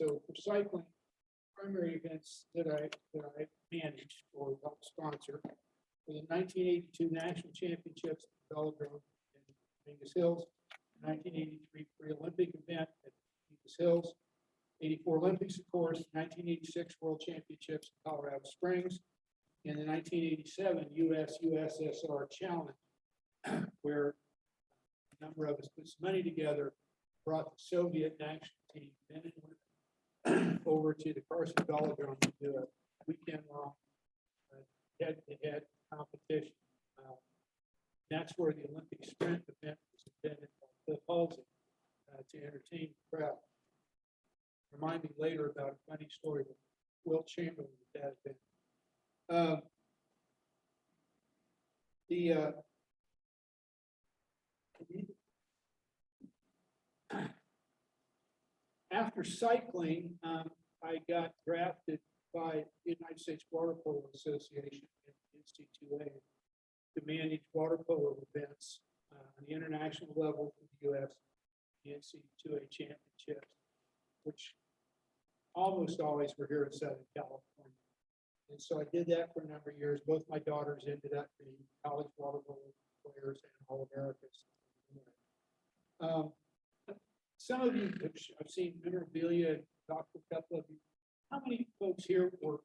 So for cycling, primary events that I managed or helped sponsor were the 1982 National Championships at Velodrome in Vegas Hills, 1983 pre-Olympic event at Vegas Hills, 84 Olympics, of course, 1986 World Championships in Colorado Springs, and the 1987 US-USSR Challenge, where a number of us put some money together, brought the Soviet national team, men and women, over to the Carson Velodrome to do a weekend-long head-to-head competition. That's where the Olympic sprint event was invented by Cliff Halsey to entertain the crowd. Remind me later about a funny story with Will Chamberlain at that event. After cycling, I got drafted by the United States Water Polo Association and NC2A to manage water polo events on the international level for the U.S. the NC2A championships, which almost always were here in Southern California. And so I did that for a number of years. Both my daughters ended up being college water polo players and All-Americans. Some of you, I've seen memorabilia, talked to a couple of you. How many folks here were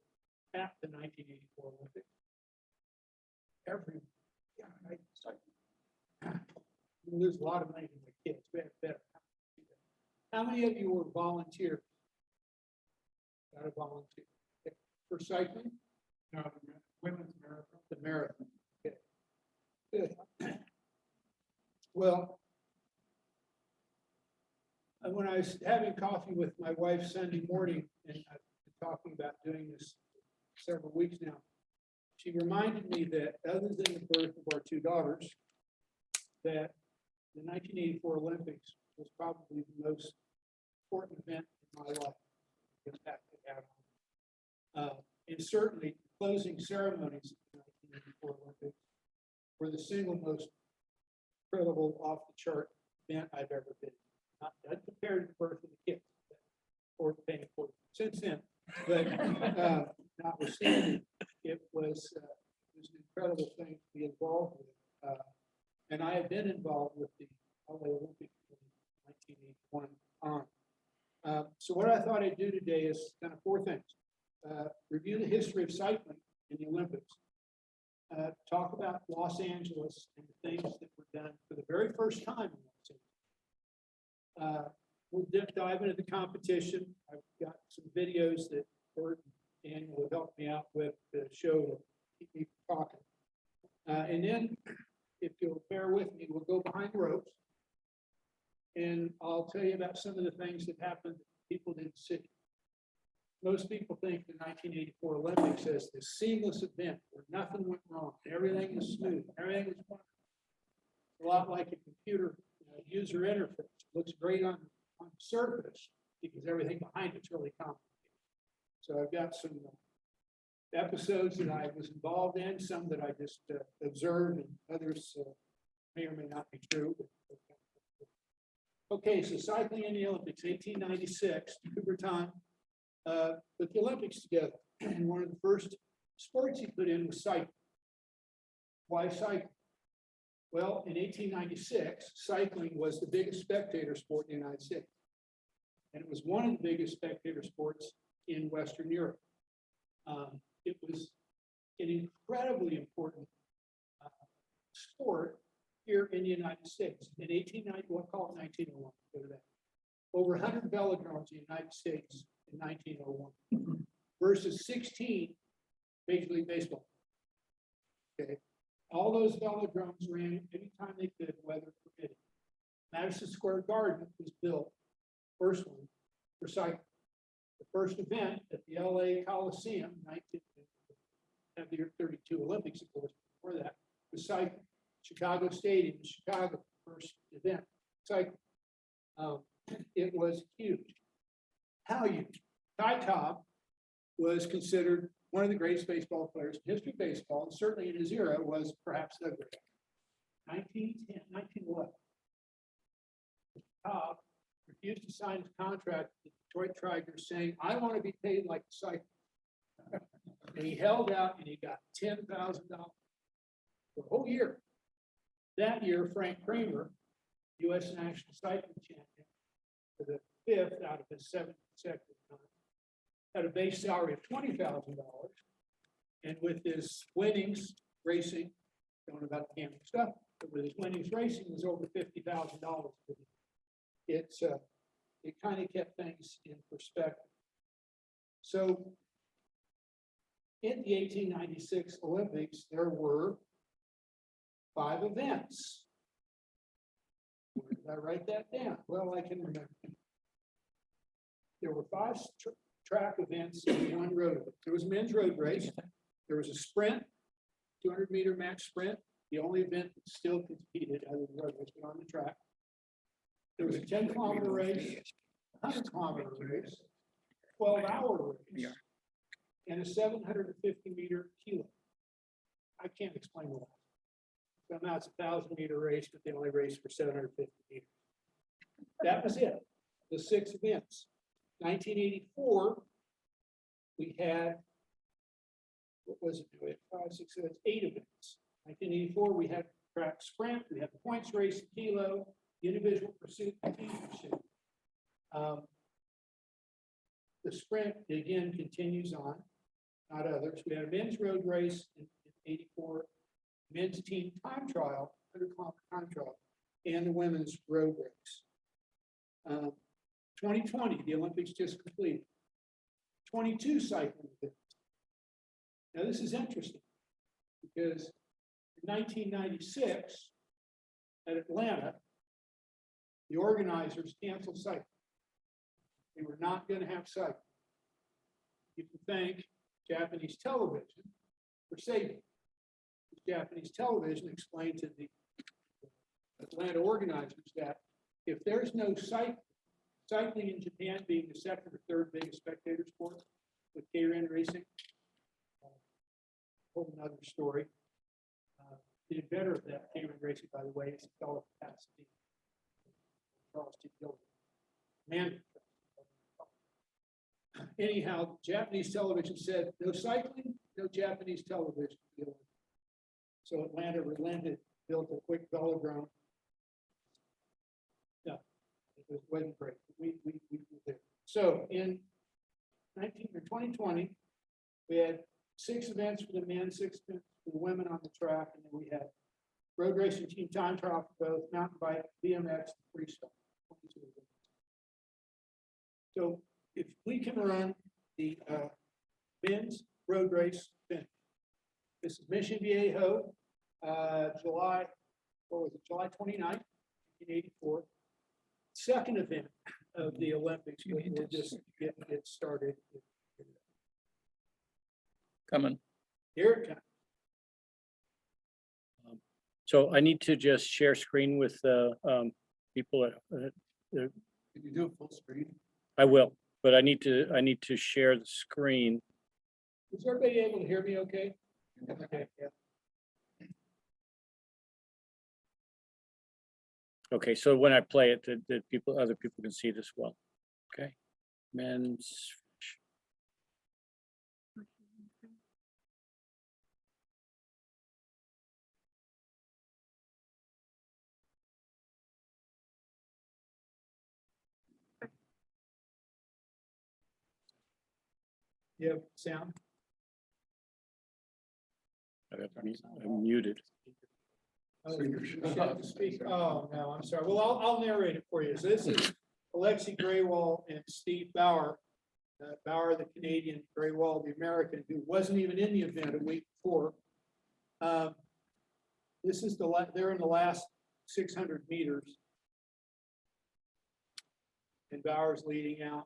at the 1984 Olympics? Everyone. Yeah, we lose a lot of money to my kids. We have better. How many of you were volunteers? Got a volunteer for cycling? No, the women's marathon. The marathon. Okay. Good. Well, when I was having coffee with my wife Sunday morning, and I've been talking about doing this several weeks now, she reminded me that other than the birth of our two daughters, that the 1984 Olympics was probably the most important event in my life. And certainly the closing ceremonies of the 1984 Olympics were the single most incredible, off-the-chart event I've ever been. Not compared to the birth of the kids, or paying for it since then, but notwithstanding, it was an incredible thing to be involved with. And I have been involved with the LA Olympics from 1981 on. So what I thought I'd do today is kind of four things. Review the history of cycling in the Olympics. Talk about Los Angeles and the things that were done for the very first time in Los Angeles. We'll dive into the competition. I've got some videos that Bert and Daniel will help me out with to show to keep me talking. And then, if you'll bear with me, we'll go behind the ropes, and I'll tell you about some of the things that happened that people didn't see. Most people think the 1984 Olympics as this seamless event where nothing went wrong, everything was smooth, everything was wonderful. A lot like a computer user interface. It looks great on the surface because everything behind it's really complicated. So I've got some episodes that I was involved in, some that I just observed, and others may or may not be true. Okay, so cycling in the Olympics, 1896, Coubertin put the Olympics together. And one of the first sports he put in was cycling. Why cycling? Well, in 1896, cycling was the biggest spectator sport in the United States. And it was one of the biggest spectator sports in Western Europe. It was an incredibly important sport here in the United States. In 1890, we'll call it 1901, go to that. Over 100 velodromes in the United States in 1901 versus 16 Major League Baseball. Okay. All those velodromes ran anytime they could, weather permitting. Madison Square Garden was built, first one, for cycling. The first event at the LA Coliseum, 1932 Olympics, of course, before that, was cycling. Chicago Stadium, Chicago, first event, cycling. It was huge. How huge? Ty Cobb was considered one of the greatest baseball players in history of baseball, and certainly in his era was perhaps the greatest. 1910, 1911. Cobb refused to sign his contract with the Detroit Tigers saying, I want to be paid like a cyclist. And he held out and he got $10,000 for the whole year. That year, Frank Kramer, U.S. national cycling champion, for the 5th out of his 7 consecutive times, had a base salary of $20,000. And with his winnings racing, don't know about the camping stuff, but with his winnings racing was over $50,000. It kind of kept things in perspective. So in the 1896 Olympics, there were 5 events. Where did I write that down? Well, I can remember. There were 5 track events and 1 road event. There was a men's road race. There was a sprint, 200-meter max sprint, the only event that still competed other than road race on the track. There was a 10-kilometer race, a 100-kilometer race, 12-hour race, and a 750-meter kilo. I can't explain why. So now it's a 1,000-meter race, but they only race for 750 meters. That was it. The 6 events. 1984, we had, what was it? We had 5, 6, 7, 8 events. 1984, we had track sprint, we had the points race, the kilo, the individual pursuit, the team pursuit. The sprint again continues on, not others. We had a men's road race in 84, men's team time trial, 100-kilometer time trial, and the women's road race. 2020, the Olympics just completed. 22 cycling events. Now this is interesting because in 1996 at Atlanta, the organizers canceled cycling. They were not going to have cycling. You can thank Japanese television for saving. Japanese television explained to the Atlanta organizers that if there's no cycling in Japan being the 2nd or 3rd biggest spectator sport with K-Ren racing, whole another story. The inventor of that K-Ren racing, by the way, is a fellow from Pasadena, Charles T. Gilbert. Man. Anyhow, Japanese television said no cycling, no Japanese television. So Atlanta relented, built a quick velodrome. No, it wasn't great. We were there. So in 2020, we had 6 events for the men, 6 events for the women on the track, and then we had road racing team time trial for both mountain bike, BMX, and freestyle. 22 events. So if we can run the men's road race finish. This is Mission Viejo, July 29th, 1984. Second event of the Olympics. We're just getting it started. Coming. Here it comes. So I need to just share screen with people. Can you do a full screen? I will, but I need to share the screen. Is everybody able to hear me okay? Okay, yeah. Okay, so when I play it, other people can see it as well. Okay, men's. You have sound? I'm muted. Oh, you have to speak. Oh, no, I'm sorry. Well, I'll narrate it for you. So this is Alexi Graywall and Steve Bauer. Bauer, the Canadian, Graywall, the American, who wasn't even in the event a week before. This is they're in the last 600 meters. And Bauer's leading out.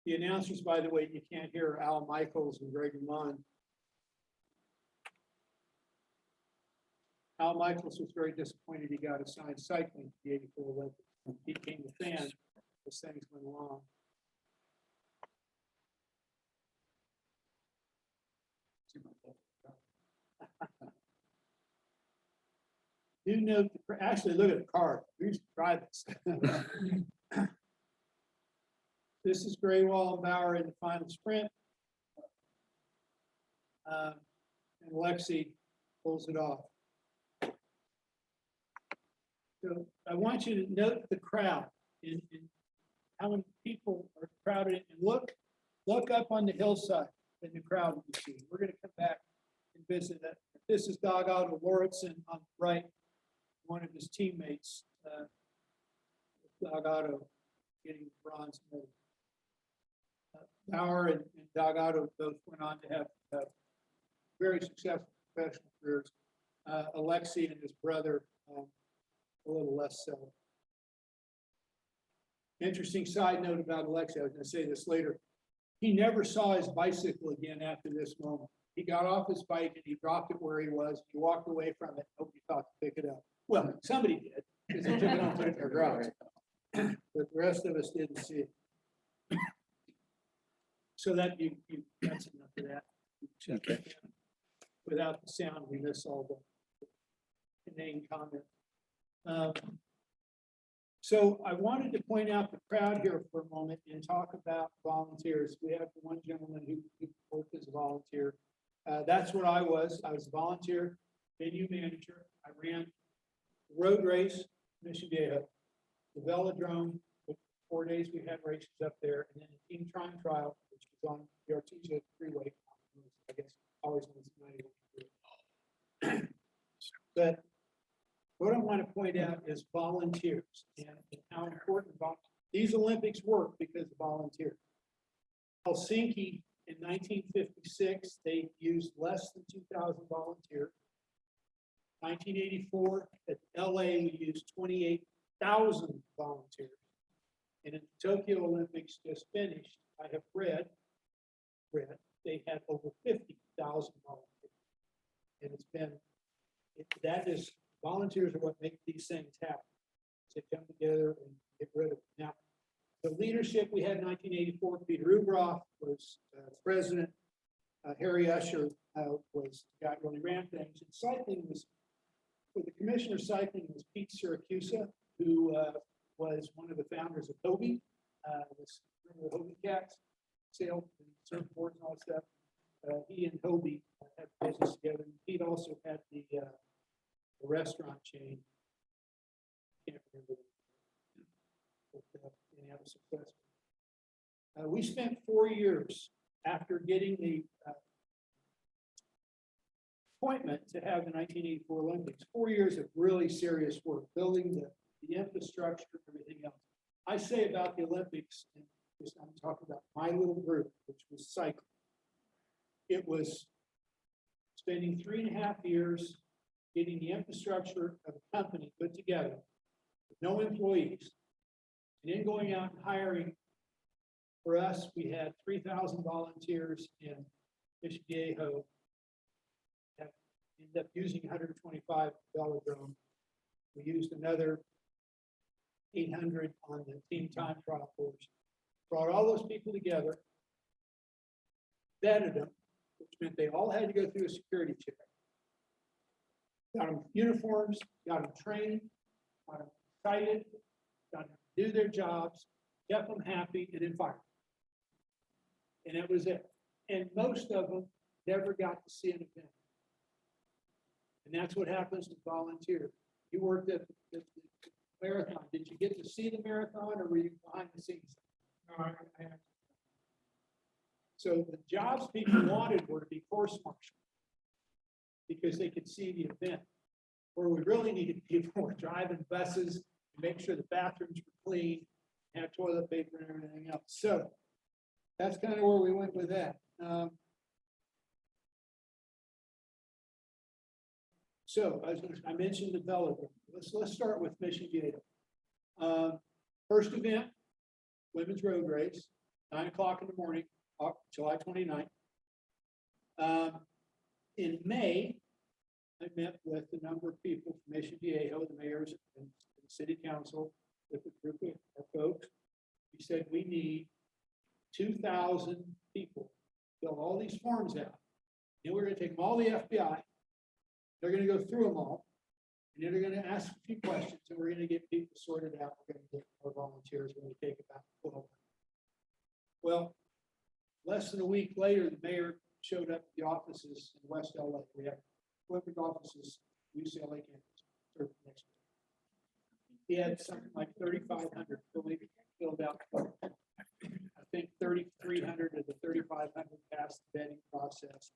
The announcers, by the way, you can't hear Al Michaels and Greg Munn. Al Michaels was very disappointed he got assigned cycling to the 84 Olympics. He became a fan as things went along. Do note, actually, look at the card. We used to try this. This is Graywall and Bauer in the final sprint. And Alexi pulls it off. So I want you to note the crowd and how many people are crowded, and look up on the hillside in the crowd you see. We're going to come back and visit that. This is Doug Otto Lauritsen on the right, one of his teammates, Doug Otto, getting the bronze medal. Bauer and Doug Otto both went on to have very successful professional careers. Alexi and his brother, a little less so. Interesting side note about Alexi, I was going to say this later. He never saw his bicycle again after this moment. He got off his bike and he dropped it where he was. He walked away from it. Nobody thought to pick it up. Well, somebody did, because they took it home and put it in their garage. But the rest of us didn't see it. So that that's enough of that. Okay. Without the sound, we miss all the inane comment. So I wanted to point out the crowd here for a moment and talk about volunteers. We have one gentleman who worked as a volunteer. That's what I was. I was a volunteer venue manager. I ran the road race, Mission Viejo, the velodrome. 4 days we had races up there, and then the team time trial, which was on the Artesia freeway. I guess always on the But what I want to point out is volunteers and how important these Olympics work because of volunteers. Helsinki in 1956, they used less than 2,000 volunteers. 1984 at LA, we used 28,000 volunteers. And in the Tokyo Olympics just finished, I have read they had over 50,000 volunteers. And it's been, that is, volunteers are what make these things happen. They come together and get rid of it. Now, the leadership we had in 1984, Peter Ubroff was president. Harry Usher was the guy who really ran things. And cycling was, for the commissioner of cycling was Pete Siracusa, who was one of the founders of Hobie, the Hobie Cats, sailed and surfboards and all that stuff. He and Hobie had business together. Pete also had the restaurant chain. Can't remember. But they have a success. We spent 4 years after getting the appointment to have the 1984 Olympics. 4 years of really serious work, building the infrastructure, everything else. I say about the Olympics, and I'm talking about my little group, which was cycling. It was spending 3.5 years getting the infrastructure of a company put together with no employees, and then going out and hiring. For us, we had 3,000 volunteers in Mission Viejo. Ended up using 125 velodrome. We used another 800 on the team time trial course. Brought all those people together, vetted them, which meant they all had to go through a security check. Got them uniforms, got them trained, got them excited, got them to do their jobs, kept them happy, and then fired them. And that was it. And most of them never got to see an event. And that's what happens with volunteers. You worked at the marathon. Did you get to see the marathon, or were you behind the scenes? No, I So the jobs people wanted were to be course marshal, because they could see the event. Where we really needed people were driving buses to make sure the bathrooms were clean, have toilet paper and everything else. So that's kind of where we went with that. So I mentioned the velodrome. Let's start with Mission Viejo. First event, women's road race, 9 o'clock in the morning, July 29th. In May, I met with a number of people from Mission Viejo, the mayors and the city council, with a group of folks. We said we need 2,000 people, fill all these forms out. And we're going to take them all to the FBI. They're going to go through them all, And then they're gonna ask a few questions, and we're gonna get people sorted out. We're gonna get more volunteers when we take about 12. Well, less than a week later, the mayor showed up at the offices in West LA. We have Olympic offices, UCLA campus. or next week. He had something like 3,500 filled out. I think 3,300 of the 3,500 passed the vetting process.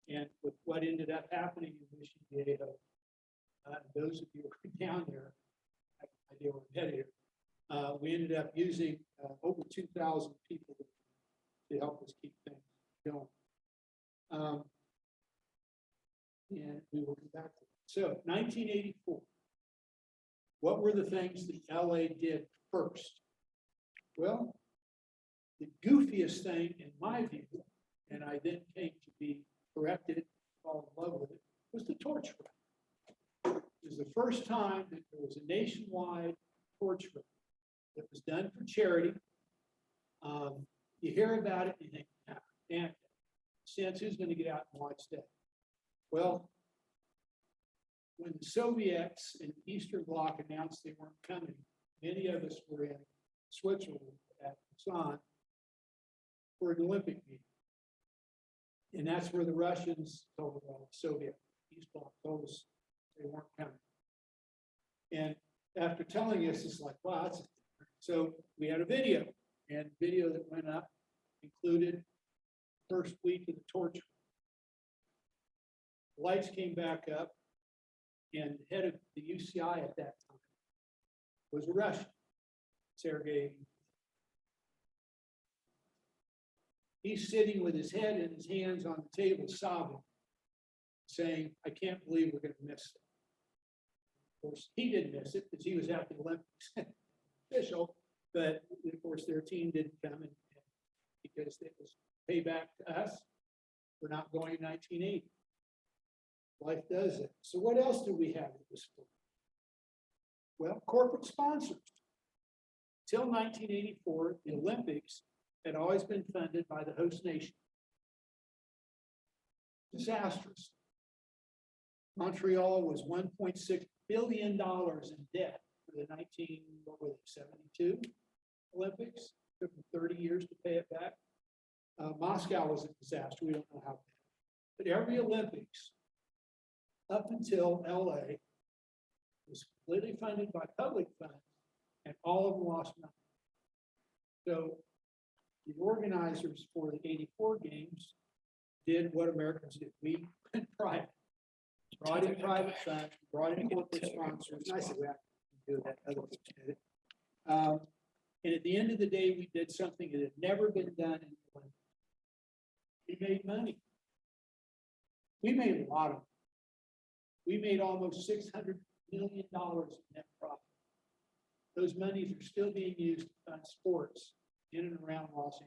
And with what ended up happening in Mission Viejo, those of you who are down there, I have no idea where I'm headed here. We ended up using over 2,000 people to help us keep things going. And we will come back to it. So 1984, what were the things that LA did first? Well, the goofiest thing in my view, and I then came to be corrected, fall in love with it, was the torch run. It was the first time that there was a nationwide torch run that was done for charity. You hear about it, and you think, damn, since who's going to get out and watch that? Well, when the Soviets in the Eastern Bloc announced they weren't coming, many of us were in Switzerland at Busan for an Olympic meeting. And that's where the Russians told the Soviet East Bloc told us they weren't coming. And after telling us, it's like, wow, that's so we had a video, and video that went up included first week of the torch. The lights came back up, and the head of the UCI at that time was a Russian, Sergei. He's sitting with his head and his hands on the table, sobbing, saying, I can't believe we're going to miss it. Of course, he didn't miss it because he was at the Olympics official, but of course their team didn't come in because it was payback to us for not going in 1980. Life does it. So what else do we have in this sport? Well, corporate sponsors. Till 1984, the Olympics had always been funded by the host nation. Disastrous. Montreal was $1.6 billion in debt for the 1972 Olympics. It took them 30 years to pay it back. Moscow was a disaster. We don't know how bad. But every Olympics up until LA was completely funded by public funds, and all of them lost money. So the organizers for the 84 games did what Americans did. We went private, brought in private funds, brought in corporate sponsors. And I said, well, I can do that. Other people did it. And at the end of the day, we did something that had never been done in the Olympics. We made money. We made a lot of money. We made almost $600 million in net profit. Those monies are still being used to fund sports in and around Los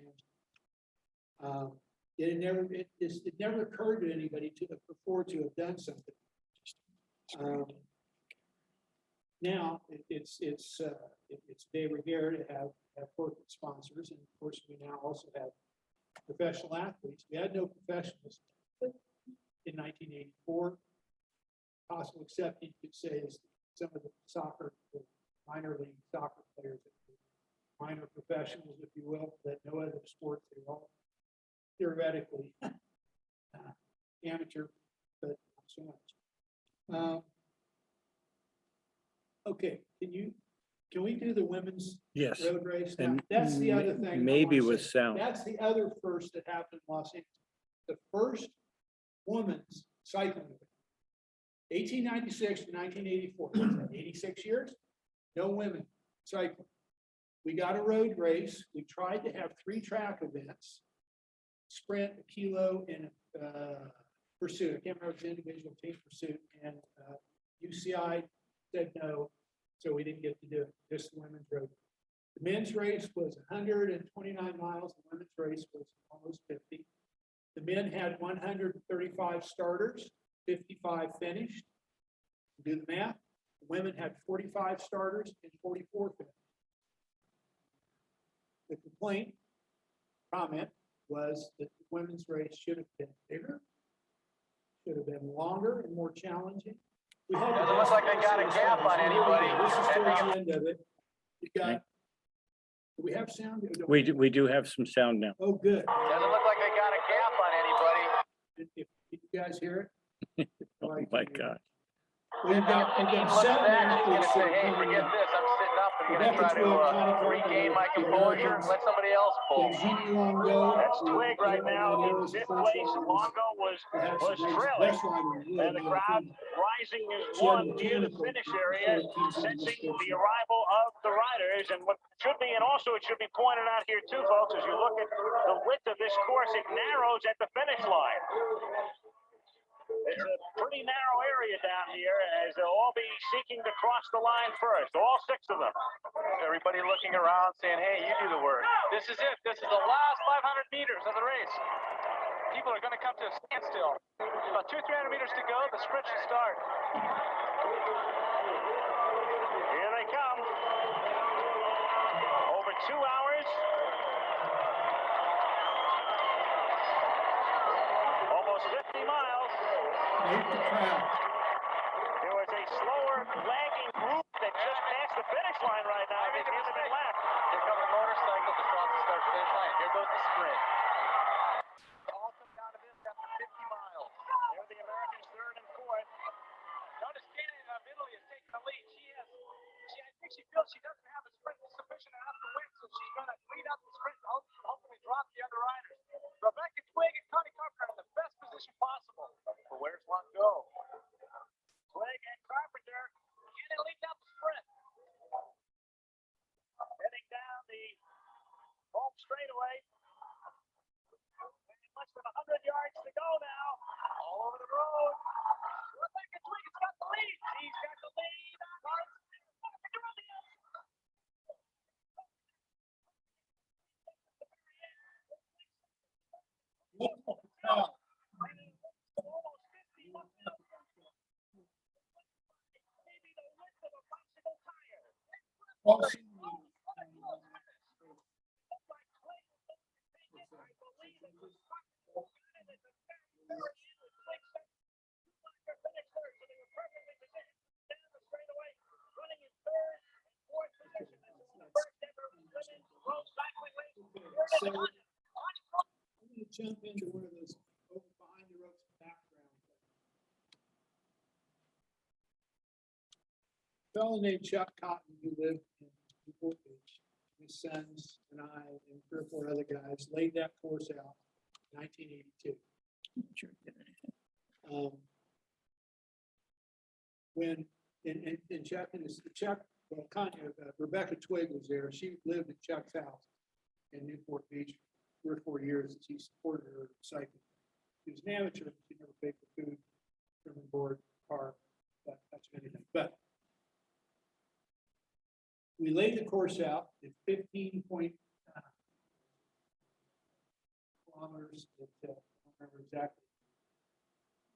Angeles. It never occurred to anybody to before to have done something. Now it's de rigueur to have corporate sponsors, and of course we now also have professional athletes. We had no professionals in 1984. Possible exception, you could say, is some of the minor league soccer players, minor professionals, if you will, that no other sports, they're all theoretically amateur, but not so much. Okay, can we do the women's Yes. road race? Now, And that's the other thing. I maybe wanna with say. sound. That's the other first that happened in Los Angeles. The first women's cycling event. 1896 to 1984, 86 years, no women cycling. We got a road race. We tried to have 3 track events, sprint, a kilo, and pursuit. I can't remember if it was individual team pursuit, and UCI said no, so we didn't get to do it, just the women's road. The men's race was 129 miles. The women's race was almost 50. The men had 135 starters. 55 finished. Do the math. The women had 45 starters and 44 finished. The comment was that the women's race should have been bigger, should have been longer and more challenging. We had Doesn't look like they got a gap on anybody. This is towards the end of it. You got, do we have sound? We do have some sound now. Oh, good. Doesn't look like they got a gap on anybody. If you guys hear it? Oh my God. We've got Looks at 7 that, she's gonna athletes say, that are hey, coming forget in. this, I'm sitting up and gonna Rebecca try to Twig, Connie Carpenter, regain my the composure, Americans. let somebody else pull. Jeannie Longo. That's who- Twig right now in who fifth French place. riders, Longo was who had some nice trailing, best riders, really and the good crowd team. rising as She had one near the mechanical finish area, 14 on the sensing description. the arrival of the riders. And what should be, and also it should be pointed out here too, folks, as you look at the width of this course, it narrows at the finish line. It's a pretty narrow area down here, as they'll all be seeking to cross the line first, all 6 of them. Everybody looking around saying, hey, you do the work. This is it. This is the last 500 meters of the race. People are going to come to a standstill. About 200-300 meters to go. The sprint should start. Here they come. Over 2 hours. Almost 50 miles. Make the crowd. There was a slower, lagging group that just passed the finish line right now. They give it a lap. Here come the motorcycle to cross the start finish line. Here goes the sprint. All come down to this after 50 miles. They're the Americans third and fourth. Notice Canada of Italy is taking the lead. I think she feels she doesn't have a sprint sufficient enough to win, so she's going to lead up the sprint and hopefully drop the other riders. Rebecca Twig and Connie Carpenter are in the best position possible. But where's Longo? Twig and Carpenter Can they lead down the sprint? heading down the home straightaway. Less than 100 yards to go now. All over the road. Rebecca Twig has got the lead. She's got the lead. Crowd. Also, so I'm going to jump into one of those behind the ropes background. A fellow named Chuck Cotton, who lived in Newport Beach, his sons and I and 3 or 4 other guys laid that course out in 1982. When and Chuck, well, Rebecca Twig was there. She lived at Chuck's house in Newport Beach 3 or 4 years, and he supported her cycling. She was an amateur. She never paid for food, room and board, car, that much of anything. But we laid the course out at 15 kilometers. I don't remember exactly.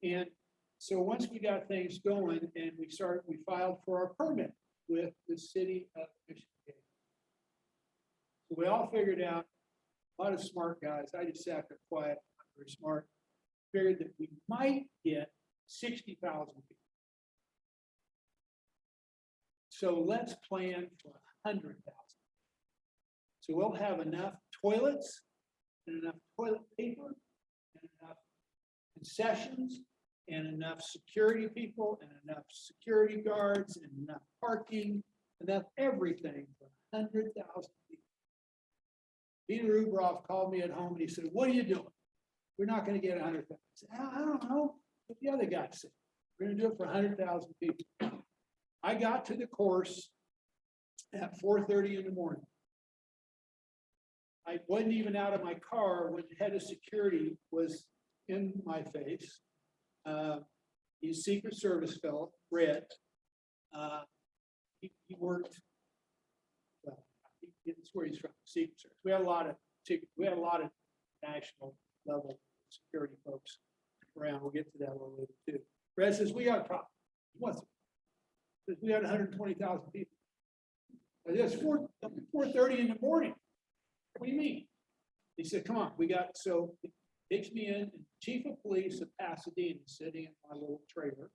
And so once we got things going and we filed for our permit with the city of Michigan. So we all figured out, a lot of smart guys, I just sat there quiet, not very smart, figured that we might get 60,000 people. So let's plan for 100,000. So we'll have enough toilets and enough toilet paper and enough concessions and enough security people and enough security guards and enough parking, enough everything for 100,000 people. Peter Ubroff called me at home and he said, "What are you doing? We're not going to get 100,000. I said, I don't know what the other guy said. We're going to do it for 100,000 people. I got to the course at 4:30 in the morning. I wasn't even out of my car when the head of security was in my face. He's a Secret Service fellow, Red. He worked, well, it's where he's from, Secret Service. We had a lot of national level security folks around. We'll get to that a little later too. Red says, "We got a problem." What's it? Says, "We had 120,000 people." It's 4:30 in the morning. What do you mean? He said, "Come on, we got," so he takes me in, and Chief of Police of Pasadena sitting in my little trailer.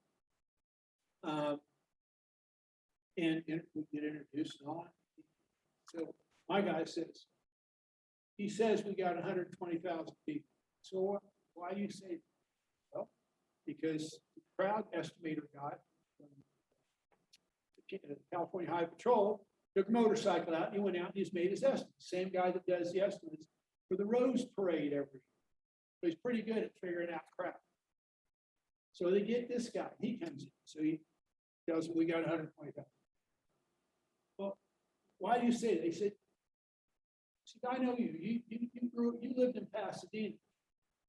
Um, and we get introduced and all that. So my guy says, he says we got 120,000 people. So why do you say that? Well, because the crowd estimator guy from the California Highway Patrol took a motorcycle out and he went out and he's made his estimates. Same guy that does the estimates for the Rose Parade every year. So he's pretty good at figuring out crowd. So they get this guy, he comes in, so he tells them we got 120,000. Well, why do you say that? He said, I know you. You lived in Pasadena.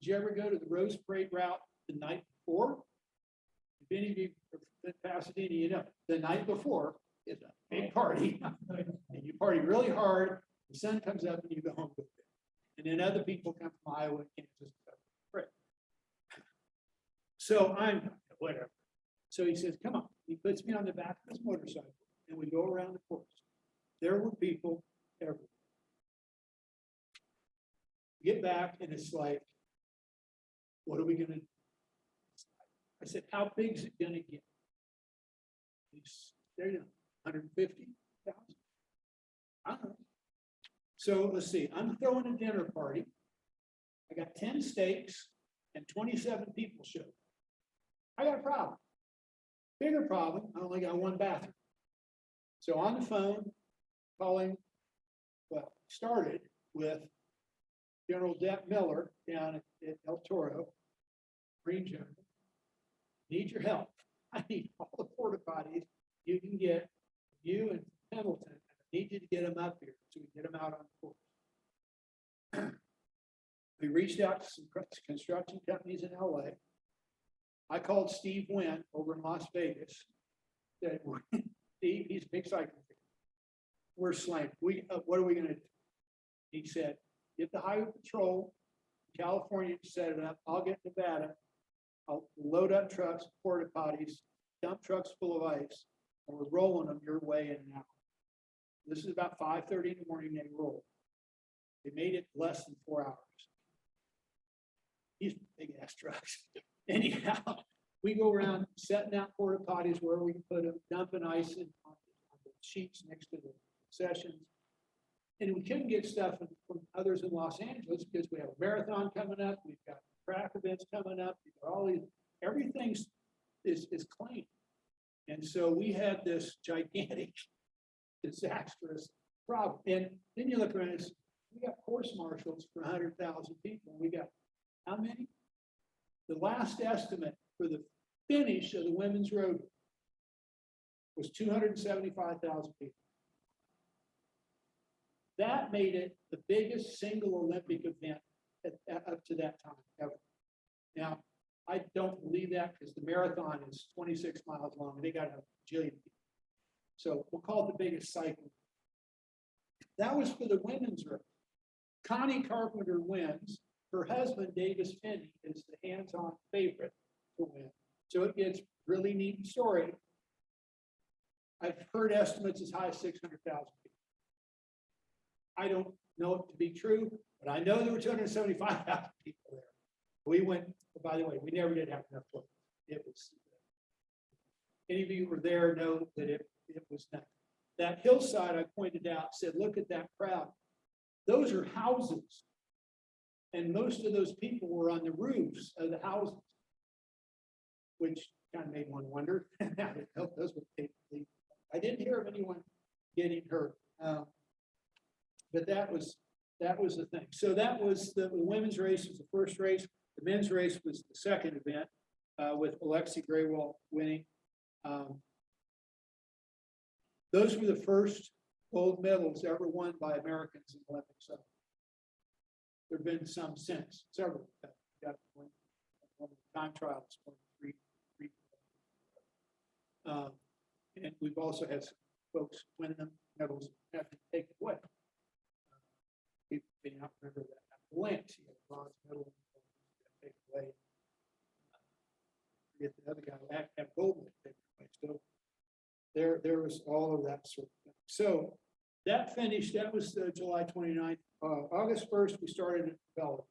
Did you ever go to the Rose Parade route the night before? If any of you are in Pasadena, you know the night before is a big party, and you party really hard. The sun comes up, and you go home with it. And then other people come from Iowa, Kansas, right? So I'm whatever. So he says, "Come on." He puts me on the back of his motorcycle, and we go around the course. There were people everywhere. Get back, and it's like, what are we gonna do? I said, how big is it gonna get? He's there, 150,000. I don't know. So let's see, I'm throwing a dinner party. I got 10 steaks and 27 people show. I got a problem. Bigger problem, I only got one bathroom. So on the phone, calling, well, started with General Depp Miller down at El Toro, Green General. Need your help. I need all the porta potties you can get, you and Pendleton. I need you to get them up here so we can get them out on the course. We reached out to some construction companies in LA. I called Steve Wynn over in Las Vegas. Said, Steve, he's a big cycle. We're slammed. What are we going to do? He said, get the Highway Patrol, California to set it up. I'll get Nevada. I'll load up trucks, porta potties, dump trucks full of ice, and we're rolling them your way in and out. This is about 5:30 in the morning. They roll. They made it less than 4 hours. These big ass trucks. Anyhow, we go around setting out porta potties where we can put them, dumping ice in on the sheets next to the concessions. And we couldn't get stuff from others in Los Angeles because we have a marathon coming up. We've got track events coming up. We've got all these, everything is clean. And so we had this gigantic, disastrous problem. And then you look around and we got course marshals for 100,000 people. We got how many? The last estimate for the finish of the women's road was 275,000 people. That made it the biggest single Olympic event up to that time ever. Now, I don't believe that because the marathon is 26 miles long and they got a jillion people. So we'll call it the biggest cycle. That was for the women's race. Connie Carpenter wins. Her husband, Davis Finney, is the hands-on favorite to win. So it gets really neat story. I've heard estimates as high as 600,000 people. I don't know it to be true, but I know there were 275,000 people there. We went, by the way, we never did have enough food. It was, any of you who were there know that it was nothing. That hillside I pointed out said, look at that crowd. Those are houses. And most of those people were on the roofs of the houses, which kind of made one wonder. I didn't hear of anyone getting hurt. But that was the thing. So that was the women's race was the first race. The men's race was the second event with Alexi Graywall winning. Those were the first gold medals ever won by Americans in Olympics. So there have been some since, several. Got one of the time trials, three. And we've also had some folks win them medals have been taken away. People may not remember that. Lance, he had a bronze medal taken away. Forget the other guy, had gold medal taken away. So there was all of that sort of thing. So that finished, that was July 29th. August 1st, we started at the velodrome.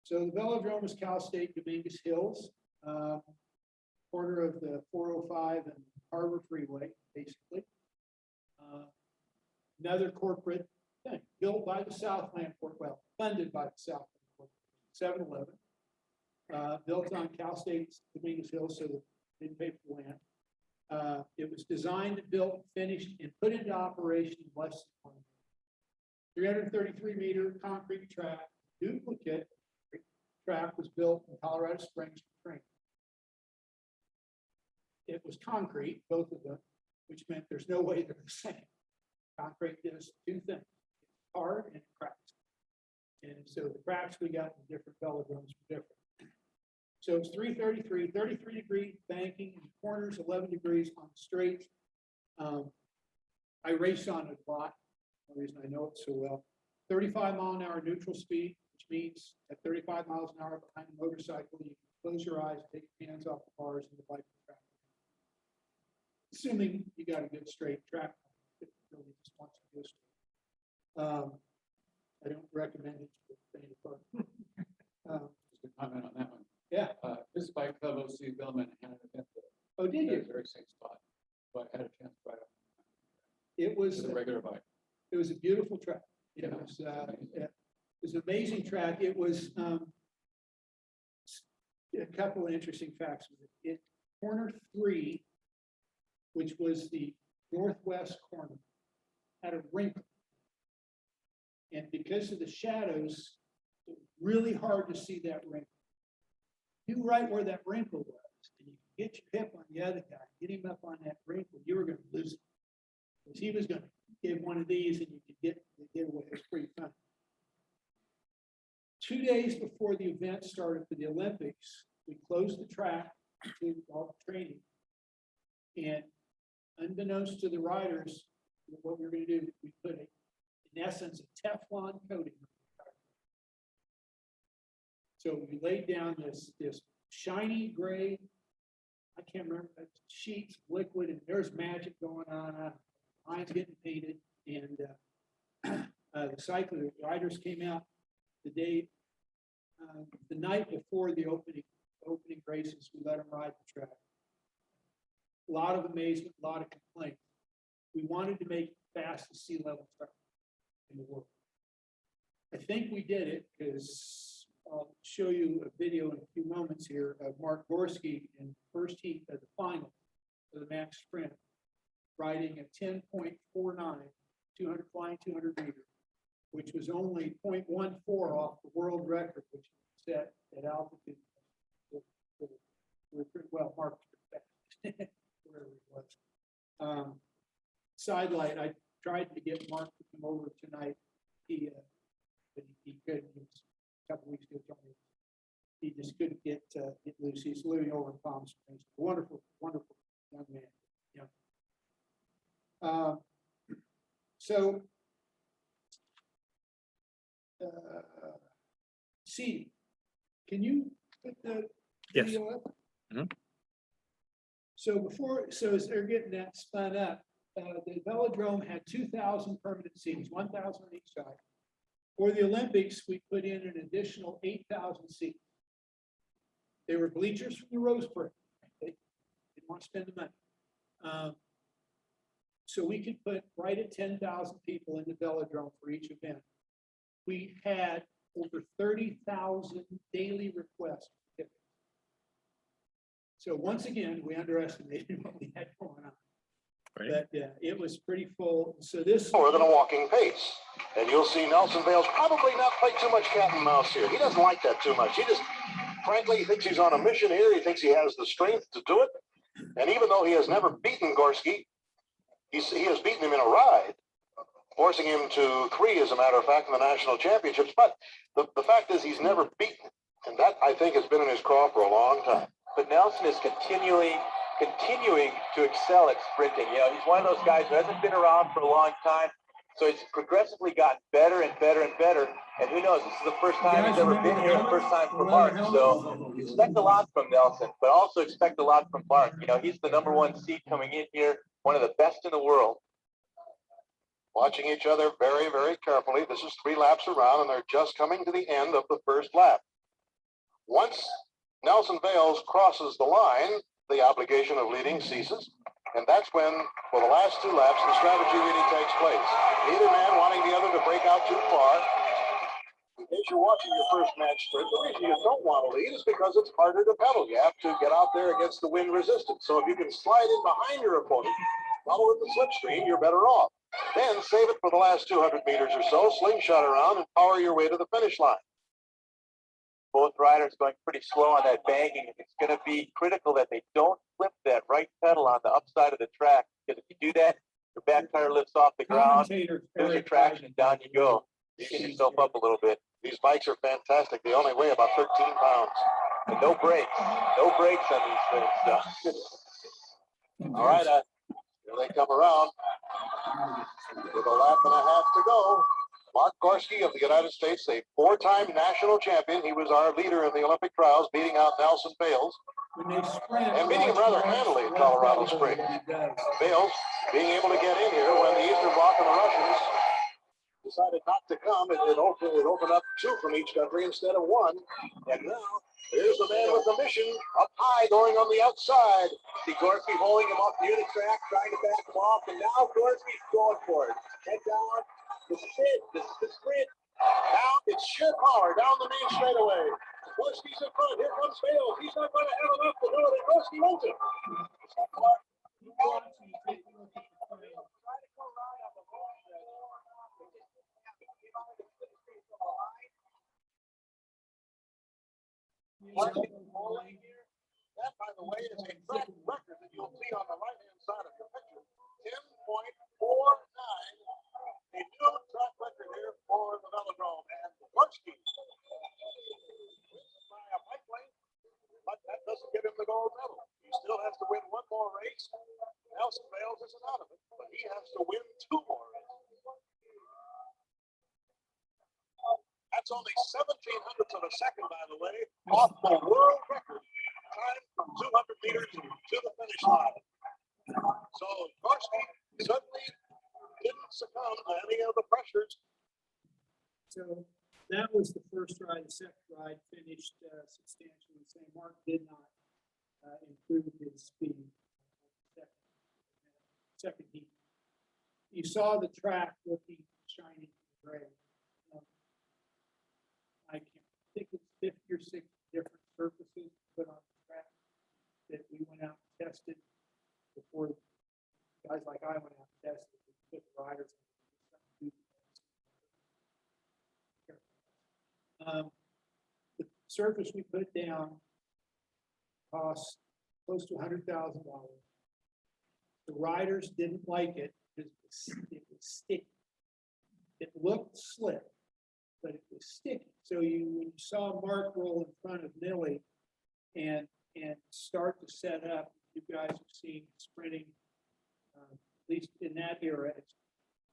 So the velodrome was Cal State Dominguez Hills. corner of the 405 and Harbor Freeway, basically. Another corporate thing, built by the Southland Corp, well, funded by the Southland Corp, 7-Eleven, built on Cal State's Dominguez Hill, so they didn't pay for the land. It was designed, built, finished, and put into operation in less than 1 year. 333-meter concrete track, duplicate track was built in Colorado Springs for training. It was concrete, both of them, which meant there's no way they're the same. Concrete does two things, it's hard and it cracks. And so the cracks we got in different velodromes were different. So it's 333, 33-degree banking in the corners, 11 degrees on the straight. I race on it a lot. The reason I know it so well. 35-mile-an-hour neutral speed, which means at 35 miles an hour behind a motorcycle, you can close your eyes, take your hands off the bars, and the bike will track. Assuming you got a good straight track, it really just wants to go straight. I don't recommend it for the faint of heart. Just a comment on that one. Yeah. This bike club OC Wheelmen had an event there. Oh, did you? The very same spot. But I had a chance to ride It was with a regular bike. It was a beautiful track. It Yeah. was it was an amazing track. It was a couple of interesting facts with it. Corner 3, which was the northwest corner, had a wrinkle. And because of the shadows, it was really hard to see that wrinkle. You knew right where that wrinkle was, and you could get your hip on the other guy, get him up on that wrinkle, you were going to lose it. Because he was going to give one of these and you could get away. It was pretty fun. 2 days before the event started for the Olympics, we closed the track to all the training. And unbeknownst to the riders, what we were going to do, we put in essence a Teflon coating. So we laid down this shiny gray, I can't remember, sheets of liquid, and there's magic going on. Lines getting painted, and the riders came out the night before the opening races. We let them ride the track. A lot of amazement, a lot of complaints. We wanted to make it fast as sea level start in the world. I think we did it because I'll show you a video in a few moments here of Mark Gorski in the first heat of the final of the max sprint, riding a 10.49, flying 200 meter, which was only 0.14 off the world record, which was set at altitude. We're pretty well marked fast, wherever it was. Sidelight, I tried to get Mark to come over tonight. But he couldn't. He was a couple weeks ago. He just couldn't get loose. He's living over in Palm Springs. Wonderful, wonderful young man. Yeah. See, can you put the Yes. video up? Mhm. So as they're getting that spun up, the velodrome had 2,000 permanent seats, 1,000 on each side. For the Olympics, we put in an additional 8,000 seats. They were bleachers from the Rose Parade. They didn't want to spend the money. So we could put right at 10,000 people in the velodrome for each event. We had over 30,000 daily requests for tickets. So once again, we underestimated what we had going on. Right. But yeah, it was pretty full. So this More than a walking pace. And you'll see Nelson Vale's probably not play too much cat and mouse here. He doesn't like that too much. He just, frankly, he thinks he's on a mission here. He thinks he has the strength to do it. And even though he has never beaten Gorski, he has beaten him in a ride, forcing him to 3, as a matter of fact, in the national championships. But the fact is he's never beaten. And that, I think, has been in his craw for a long time. But Nelson is continuing to excel at sprinting. You know, he's one of those guys who hasn't been around for a long time, so he's progressively gotten better and better and better. And who knows, this is the first time he's ever been here, the first time for Mark. So expect a lot from Nelson, but also expect a lot from Mark. You know, he's the #1 seed coming in here, one of the best in the world. Watching each other very, very carefully. This is 3 laps around, and they're just coming to the end of the first lap. Once Nelson Vales crosses the line, the obligation of leading ceases. And that's when, for the last 2 laps, the strategy really takes place. Neither man wanting the other to break out too far. In case you're watching your first match sprint, the reason you don't want to lead is because it's harder to pedal. You have to get out there against the wind resistance. So if you can slide in behind your opponent, follow with the slipstream, you're better off. Then save it for the last 200 meters or so, slingshot around and power your way to the finish line. Both riders going pretty slow on that banking. It's going to be critical that they don't flip that right pedal on the upside of the track, because if you do that, your back tire lifts off the ground, Commentators lose your Eric traction, and down you go. You get yourself up a little bit. These bikes are fantastic. They only weigh about 13 pounds. And no brakes. No brakes on these things. All right, here they come around with a lap and a half to go. Mark Gorski of the United States, a 4-time national champion. He was our leader in the Olympic trials, beating out Nelson Bales. When they sprint, And beating him rather handily in Colorado Springs. Bales being able to get in here when the Eastern Bloc and the Russians decided not to come. It opened up 2 from each country instead of 1. And now, here's the man with the mission up high going on the outside. See Gorski holding him off the unit track, trying to back him off, and now Gorski's going for it. Head down. This is it. This is the sprint. Now it's sheer power down the main straightaway. Gorski's in front. Here comes Bales. He's not going to have enough to do it. And Gorski wins it. That, by the way, is a track record that you'll see on the right-hand side of your picture. 10.49. A new track record here for the velodrome. And Gorski wins by a bike lane, but that doesn't give him the gold medal. He still has to win 1 more race. Nelson Bales isn't out of it, but he has to win 2 more races. That's only 1700ths of a second, by the way, off the world record time from 200 meters to the finish line. So Gorski certainly didn't succumb to any of the pressures. So that was the first ride. The second ride finished substantially the same. Mark did not improve his speed. Second heat. You saw the track looking shiny gray. I think it's 50 or 60 different surfaces put on the track that we went out and tested before guys like I went out and tested. We put the riders the surface we put down cost close to $100,000. The riders didn't like it because it was sticky. It looked slick, but it was sticky. So when you saw Mark roll in front of Millie and start to set up, you guys have seen sprinting, at least in that era, it's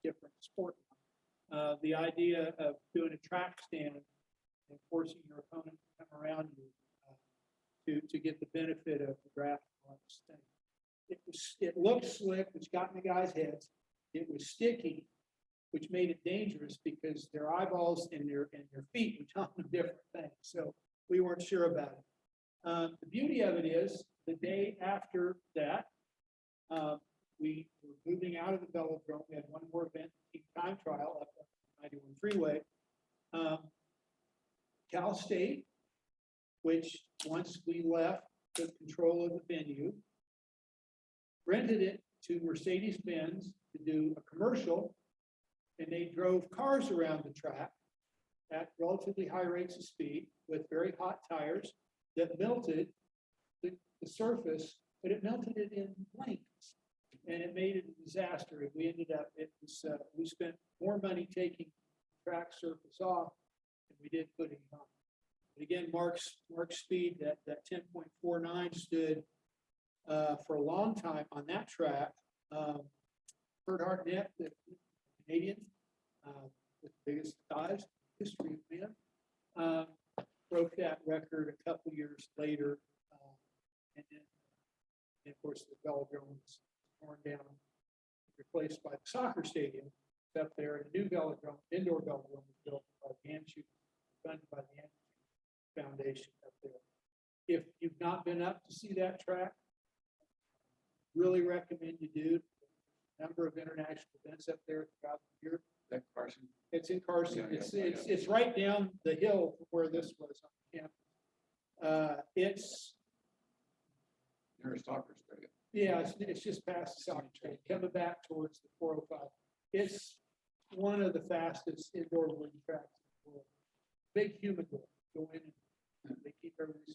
different sport. The idea of doing a track stand and forcing your opponent to come around you to get the benefit of the draft on this thing. It looked slick, which got in the guys' heads. It was sticky, which made it dangerous because their eyeballs and their feet were telling them different things. So we weren't sure about it. The beauty of it is the day after that, we were moving out of the velodrome. We had 1 more event, time trial up on the 91 freeway. Cal State, which once we left, took control of the venue, rented it to Mercedes-Benz to do a commercial, and they drove cars around the track at relatively high rates of speed with very hot tires that melted the surface, but it melted it in lengths, and it made it a disaster. We ended up, we spent more money taking track surface off than we did putting it on. But again, Mark's speed, that 10.49 stood for a long time on that track. Kurt Hartnett, the Canadian, with the biggest thighs in history of man, broke that record a couple years later. And of course, the velodrome was torn down, replaced by the soccer stadium up there. And a new velodrome, indoor velodrome, was built by the Anshu, funded by the Anshu Foundation up there. If you've not been up to see that track, really recommend you do. Number of international events up there throughout the year. That Carson. It's in Carson. Yeah, It's right down the hill from where this was on campus. It's, Near Stalker Stadium. yeah, it's just past the soccer train, coming back towards the 405. It's one of the fastest indoor wooden tracks in the world. Big human go in and they keep everything.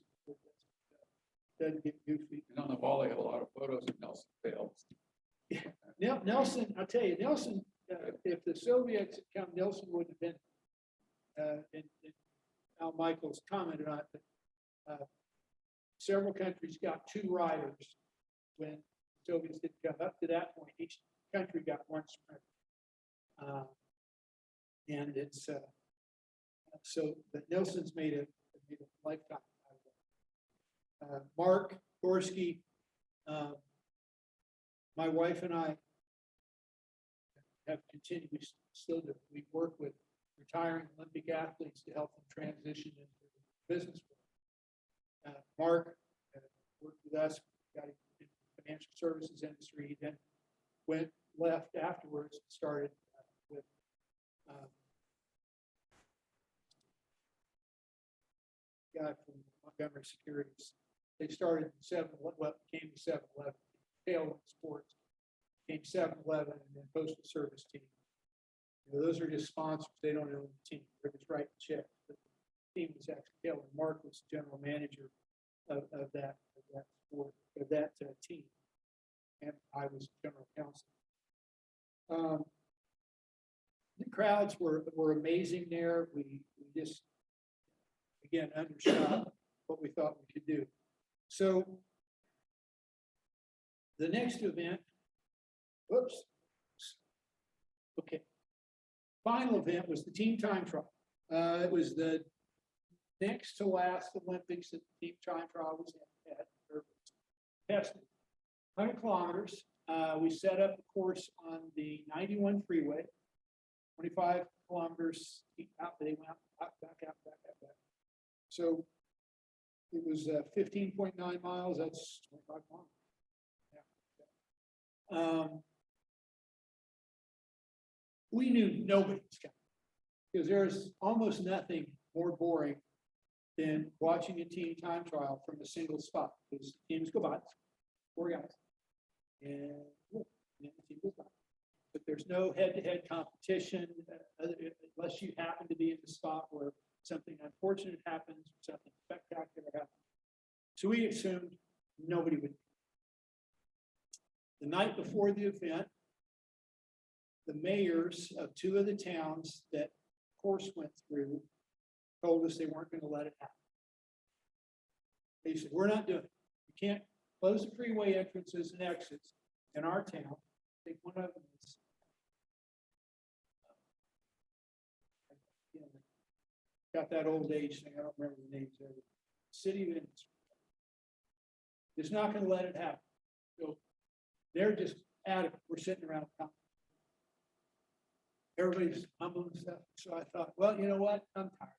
Doesn't get goofy. And on the wall, they have a lot of photos of Nelson Fields. Nelson, I'll tell you, Nelson, if the Soviets had come, Nelson wouldn't have been, and Al Michaels commented on it, but several countries got 2 riders when the Soviets didn't come. Up to that point, each country got 1 sprinter. And it's, so, but Nelson's made a lifetime out of it. Mark Gorski, my wife and I have continued, we still do. We work with retiring Olympic athletes to help them transition into the business world. Mark worked with us, got in the financial services industry, then left afterwards, and started with guy from Montgomery Securities. They started what became the 7-Eleven, Tailwind Sports, became 7-Eleven, and then Postal Service team. You know, those are just sponsors. They don't own the team. They're just writing checks. But the team was actually Tailwind. Mark was general manager of that sport, of that team, and I was general counsel. The crowds were amazing there. We just, again, undershot what we thought we could do. So the next event, whoops, okay. Final event was the team time trial. It was the next to last Olympics that the team time trial was at, or tested. 100 kilometers. We set up a course on the 91 freeway, 25 kilometers out. They went out, back. So it was 15.9 miles. That's 25 miles. Yeah. We knew nobody was coming because there's almost nothing more boring than watching a team time trial from a single spot. Because teams go by, 4 guys, and the team goes by. But there's no head-to-head competition unless you happen to be in the spot where something unfortunate happens, or something spectacular happens. So we assumed nobody would. The night before the event, the mayors of 2 of the towns that course went through told us they weren't going to let it happen. They said, we're not doing it. You can't close the freeway entrances and exits in our town. I think one of them is got that old age thing. I don't remember the names of it. City of Industry. It's not going to let it happen. So they're just adamant. We're sitting around the everybody's humbling stuff. So I thought, well, you know what? I'm tired.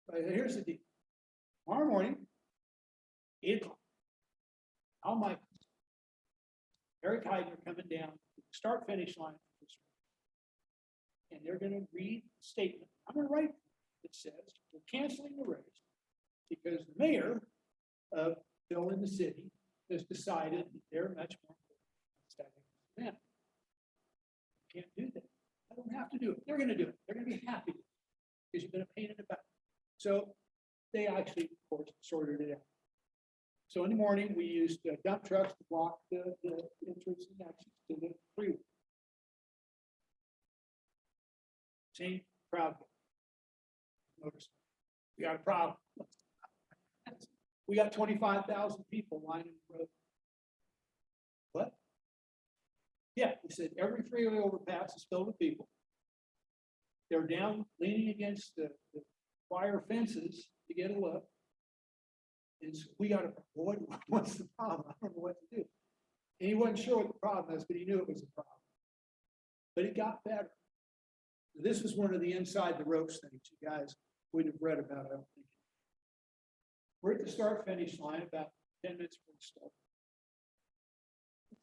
But here's the deal. Tomorrow morning, 8 o'clock, Al Michaels, Eric Heidner coming down to the start-finish line for this race. And they're going to read a statement. I'm going to write that says we're canceling the race because the mayor of Bill in the city has decided that they're much more important than them. Can't do that. I don't have to do it. They're going to do it. They're going to be happy because you've been a pain in the butt. So they actually, of course, sorted it out. So in the morning, we used dump trucks to block the entrance and exits to the freeway. Same crowd. Notice we got a problem. We got 25,000 people lining the road. What? Yeah, he said every freeway overpass is filled with people. They're down leaning against the wire fences to get a look. And so we got to, what's the problem? I don't know what to do. And he wasn't sure what the problem is, but he knew it was a problem. But it got better. This was one of the inside the ropes things you guys wouldn't have read about, I don't think. We're at the start finish line about 10 minutes before the start.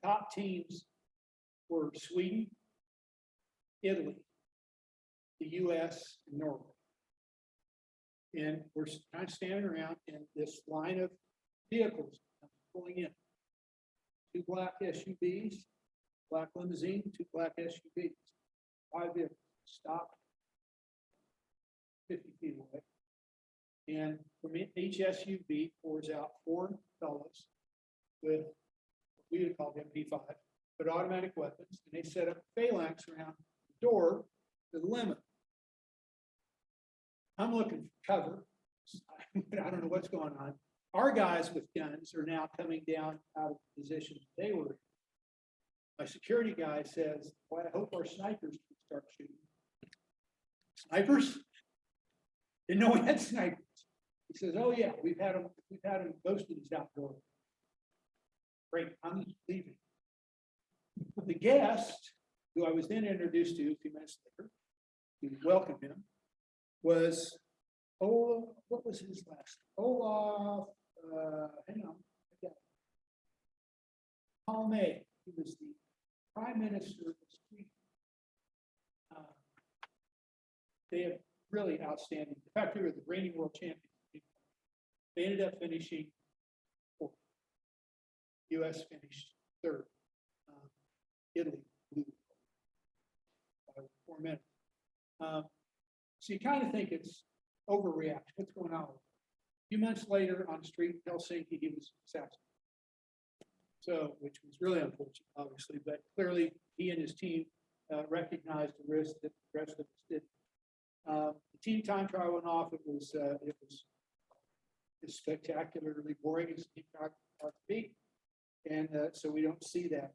top teams were Sweden, Italy, the US, and Norway. And we're kind of standing around in this line of vehicles pulling in. 2 black SUVs, black limousine, 2 black SUVs, 5 vehicles stopped 50 feet away. And from each SUV pours out 4 fellows with what we would call MP5, but automatic weapons, and they set up a phalanx around the door to the limo. I'm looking for cover. I don't know what's going on. Our guys with guns are now coming down out of the positions they were in. My security guy says, "Well, I hope our snipers can start shooting." Snipers? Didn't know we had snipers. He says, "Oh yeah, we've had them most of these outdoors." Great, I'm leaving. The guest, who I was then introduced to a few minutes later, to welcome him, was, what was his last? Olaf, hang on. Palme. He was the Prime Minister of Sweden. They have really outstanding. In fact, they were the reigning world champions. They ended up finishing fourth. U.S. finished third. Italy blew by 4 minutes. So you kind of think it's overreaction. What's going on? A few months later, on the street in Helsinki, he was assassinated. So, which was really unfortunate, obviously, but clearly he and his team recognized the risk that the rest of us did. The team time trial went off. It was as spectacularly boring as team trial ought to be, and so we don't see that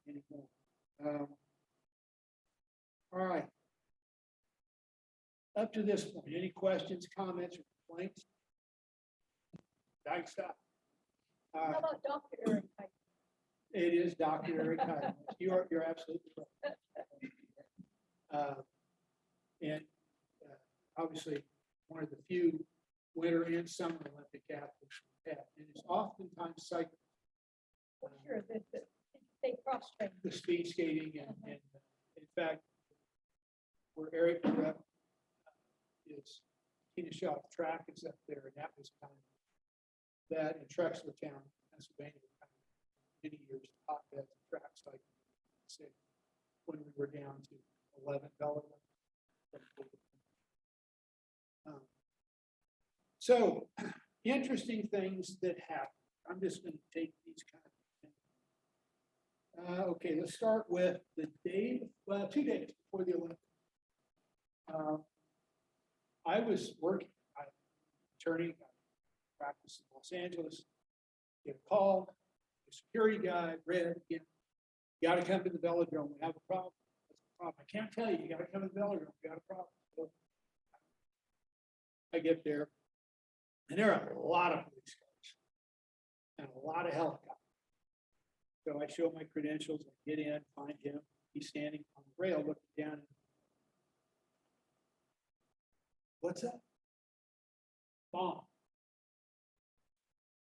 anymore. All right. Up to this point, any questions, comments, or complaints? I can stop. How about Dr. Eric? It is Dr. Eric Hyde. You're absolutely right. And obviously, one of the few winter and summer Olympic athletes we have, and it's oftentimes cycling. Sure, they cross-train. The speed skating, and in fact, where Eric grew up is Kennesaw track is up there, and that was kind of that in Trexlertown, Pennsylvania, kind of many years hotbed of track cycling. Say when we were down to 11 Bellarmine. So interesting things that happen. I'm just going to take these kind of things. Okay, let's start with the day, 2 days before the Olympics. I was working, I'm an attorney, I practiced in Los Angeles, get a call, the security guy, Red, again, you got to come to the velodrome, we have a problem. That's a problem. I can't tell you, you got to come to the velodrome, we got a problem. So I get there, and there are a lot of police cars and a lot of helicopters. So I show my credentials, I get in, find him, he's standing on the rail looking down. What's that? Bomb.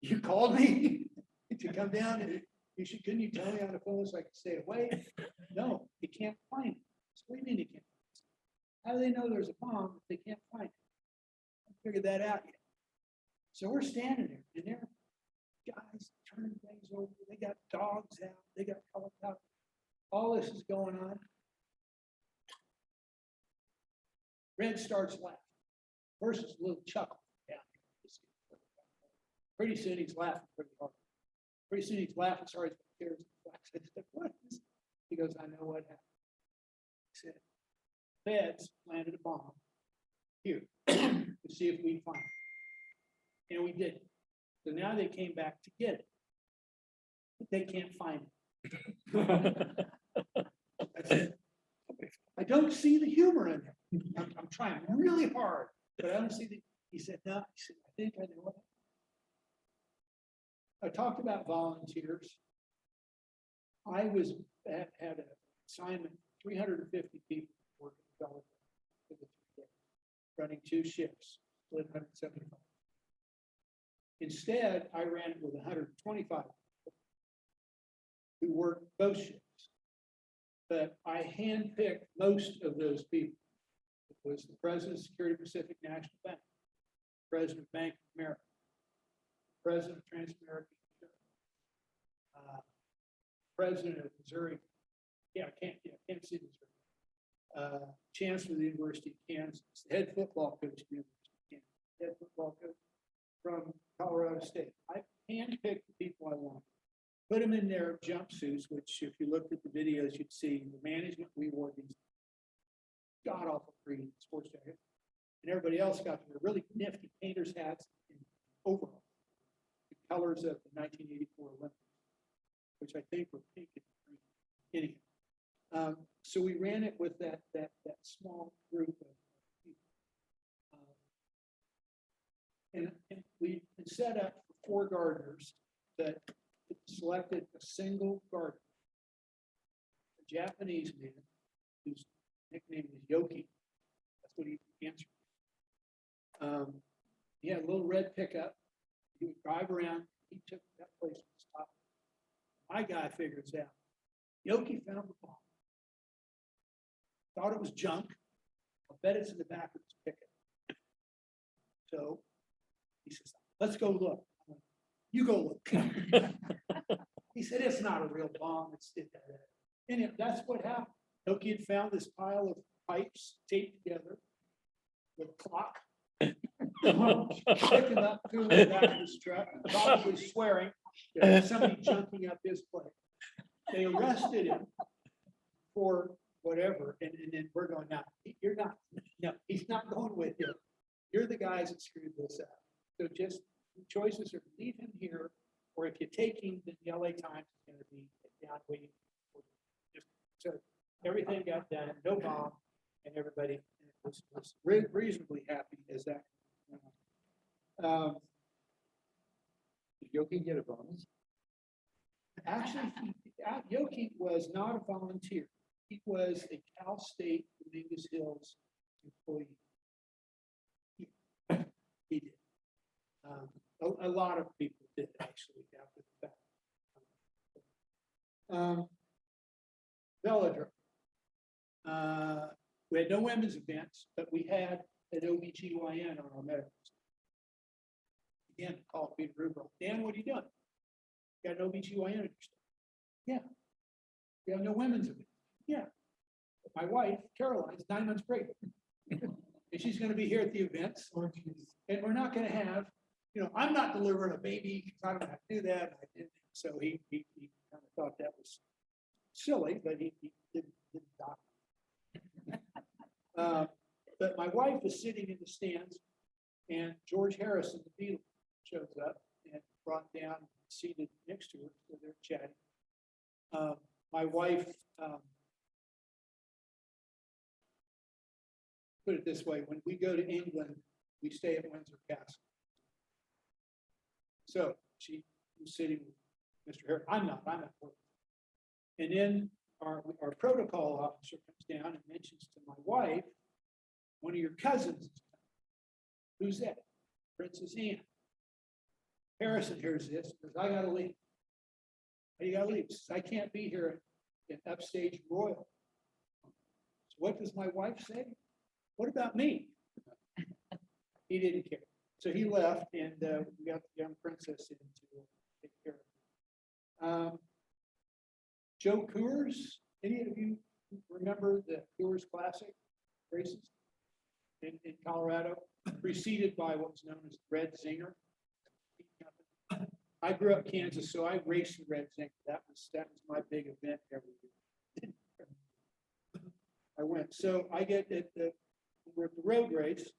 You called me to come down and couldn't you tell me on the phone so I could stay away? No, they can't find it. So what do you mean they can't find it? How do they know there's a bomb if they can't find it? I figured that out yet. So we're standing there, and there are guys turning things over. They got dogs out. They got helicopters. All this is going on. Red starts laughing. First, it's a little chuckle down here. Pretty soon he's laughing pretty hard. Pretty soon he's laughing, sorry, tears. I said, what is it? He goes, I know what happened. He said, Feds planted a bomb here to see if we'd find it. And we didn't. So now they came back to get it. But they can't find it. I said, I don't see the humor in it. I'm trying really hard, but I don't see the. He said, no. He said, I think I know what. I talked about volunteers. I had an assignment, 350 people working for the 3 days, running 2 shifts, split 175. Instead, I ran it with 125 people. who worked both shifts. But I handpicked most of those people. It was the president of Security Pacific National Bank, president of Bank of America, president of Transamerican Insurance, president of Missouri. Kansas City, Missouri. Chancellor of the University of Kansas, the head football coach of the University of Kansas, head football coach from Colorado State. I handpicked the people I wanted, put them in their jumpsuits, which if you looked at the videos, you'd see the management, we wore these god awful green sports jackets, and everybody else got their really nifty painters hats and overalls, the colors of the 1984 Olympics, which I think were pink and green. Anyhow, so we ran it with that small group of people, and we set up 4 gardeners that selected a single gardener, a Japanese man whose nickname is Yoki. That's what he answered. He had a little red pickup. He would drive around. He took that place to stop. My guy figures out. Yoki found the bomb. Thought it was junk. I'll bet it's in the back of his pickup. So he says, let's go look. I'm like, you go look. He said, it's not a real bomb. And that's what happened. Yoki had found this pile of pipes taped together with a clock. Picking up, doing the back of his truck, probably swearing that somebody junking up his place. They arrested him for whatever, and then we're going, now, you're not, no, he's not going with you. You're the guys that screwed this up. So just the choices are leave him here, or if you take him, then the LA Times is going to be down waiting for you. So everything got done, no bomb, and everybody was reasonably happy as that went on. Did Yoki get a bonus? Actually, Yoki was not a volunteer. He was a Cal State Dominguez Hills employee. He did. A lot of people did actually after the fact. Velodrome. We had no women's events, but we had an OBGYN on our medical staff. Again, called Peter Rubro. Dan, what are you doing? You got an OBGYN at your staff? Yeah. We have no women's events. Yeah. But my wife, Caroline's 9 months pregnant. And she's going to be here at the events. And we're not going to have, I'm not delivering a baby because I don't have to do that. So he kind of thought that was silly, but he didn't dock. But my wife was sitting in the stands, and George Harrison, the Beatle, shows up and brought down, seated next to her, so they're chatting. My wife, put it this way, when we go to England, we stay at Windsor Castle. So she was sitting with Mr. Harrison. I'm not working. And then our protocol officer comes down and mentions to my wife, one of your cousins is coming. Who's that? Princess Anne. Harrison hears this, because I gotta leave. How you gotta leave? Says, I can't be here in Upstage Royal. So what does my wife say? What about me? He didn't care. So he left, and we got the young princess in to take care of her. Joe Coors, any of you remember the Coors Classic races in Colorado, preceded by what was known as Red Zinger? I grew up in Kansas, so I raced the Red Zinger. That was my big event every year. I went. So I get we're at the road race.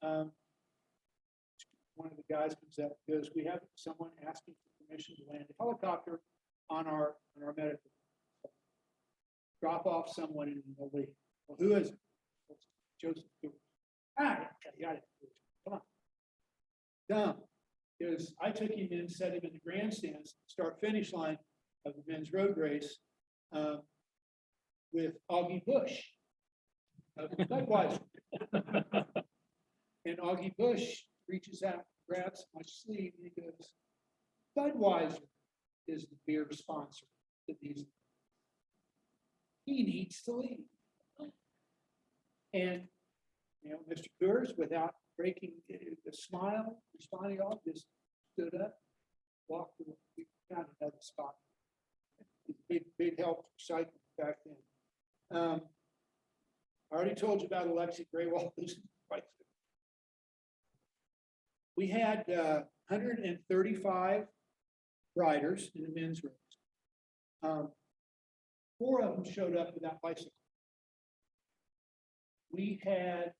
One of the guys comes out and goes, we have someone asking for permission to land a helicopter on our medical. Drop off someone in the lead. Well, who is it? It's Joseph Stewart. Got it. Come on. Dumb. Because I took him in, set him in the grandstands, start finish line of the men's road race with Augie Bush of Budweiser. And Augie Bush reaches out, grabs my sleeve, and he goes, Budweiser is the beer sponsor. The he needs to leave. And, you know, Mr. Coors, without breaking a smile, responding all, just stood up, walked away, we found another spot. Big help for cycling back then. I already told you about Alexi Graywall losing twice. We had 135 riders in the men's race. 4 of them showed up without bicycles. We had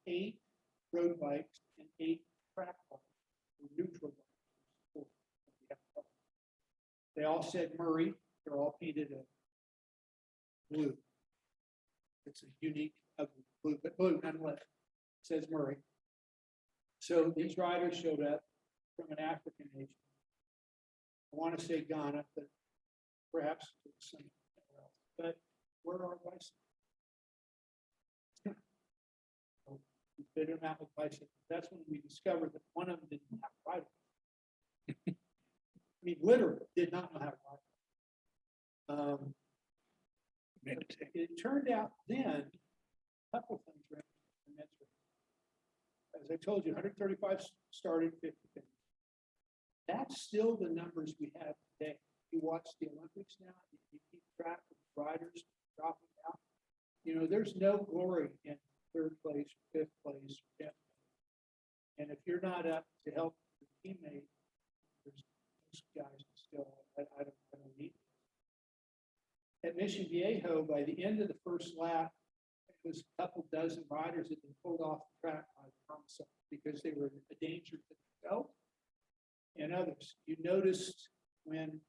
8 road bikes and 8 track bikes, or neutral bikes. They all said Murray. They're all painted a blue. It's a unique ugly blue, but blue nonetheless. It says Murray. So these riders showed up from an African nation. I want to say Ghana, but perhaps somewhere else. But where are our bicycles? We fitted them out with bicycles. That's when we discovered that one of them didn't have a rider. I mean, literally did not know how to ride. It turned out then, a couple of things were in the race. As I told you, 135 started, 50 finished. That's still the numbers we have today. You watch the Olympics now, you keep track of riders dropping out. You know, there's no glory in 3rd place, 5th place, 10th place. And if you're not up to help your teammate, there's those guys still, I don't need it. At Mission Viejo, by the end of the first lap, it was a couple dozen riders that had been pulled off the track by the concept because they were a danger to themselves and others. You noticed when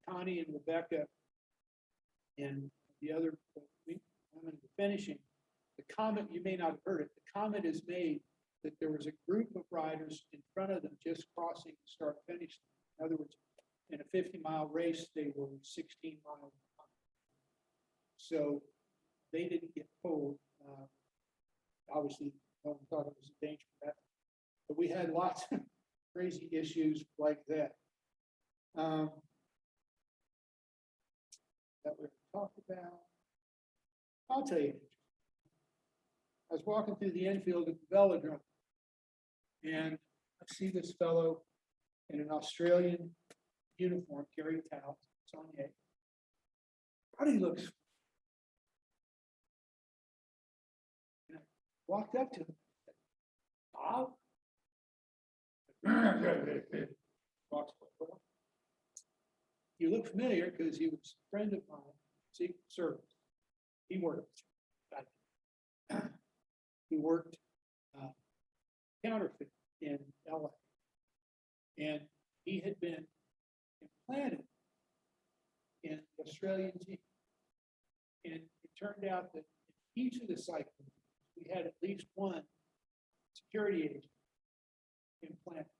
Connie and Rebecca and the other women were finishing, the comment, you may not have heard it, the comment is made that there was a group of riders in front of them just crossing the start finish. In other words, in a 50-mile race, they were 16 miles behind. So they didn't get pulled. Obviously, no one thought it was a danger for that. But we had lots of crazy issues like that. That we're talked about. I'll tell you. I was walking through the infield at the velodrome, and I see this fellow in an Australian uniform carrying towels. It's on the egg. How he looks. And I walked up to him. Bob. Walks away. You look familiar because he was a friend of mine, Secret Service. He worked. He worked counterfeit in LA. And he had been implanted in the Australian team. And it turned out that in each of the cycles, we had at least one security agent implanted.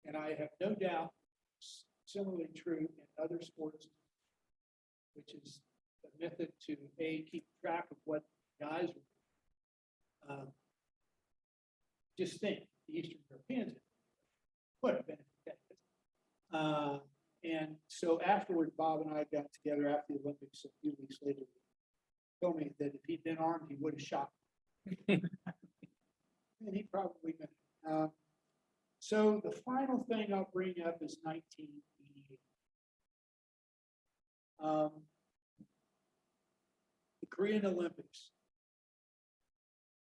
And I have no doubt similarly true in other sports, which is a method to keep track of what guys are doing. Just think, the Eastern Europeans, what a benefit that is. And so afterward, Bob and I got together after the Olympics a few weeks later. He told me that if he'd been armed, he would have shot me. And he probably meant it. So the final thing I'll bring up is 1988. The Korean Olympics.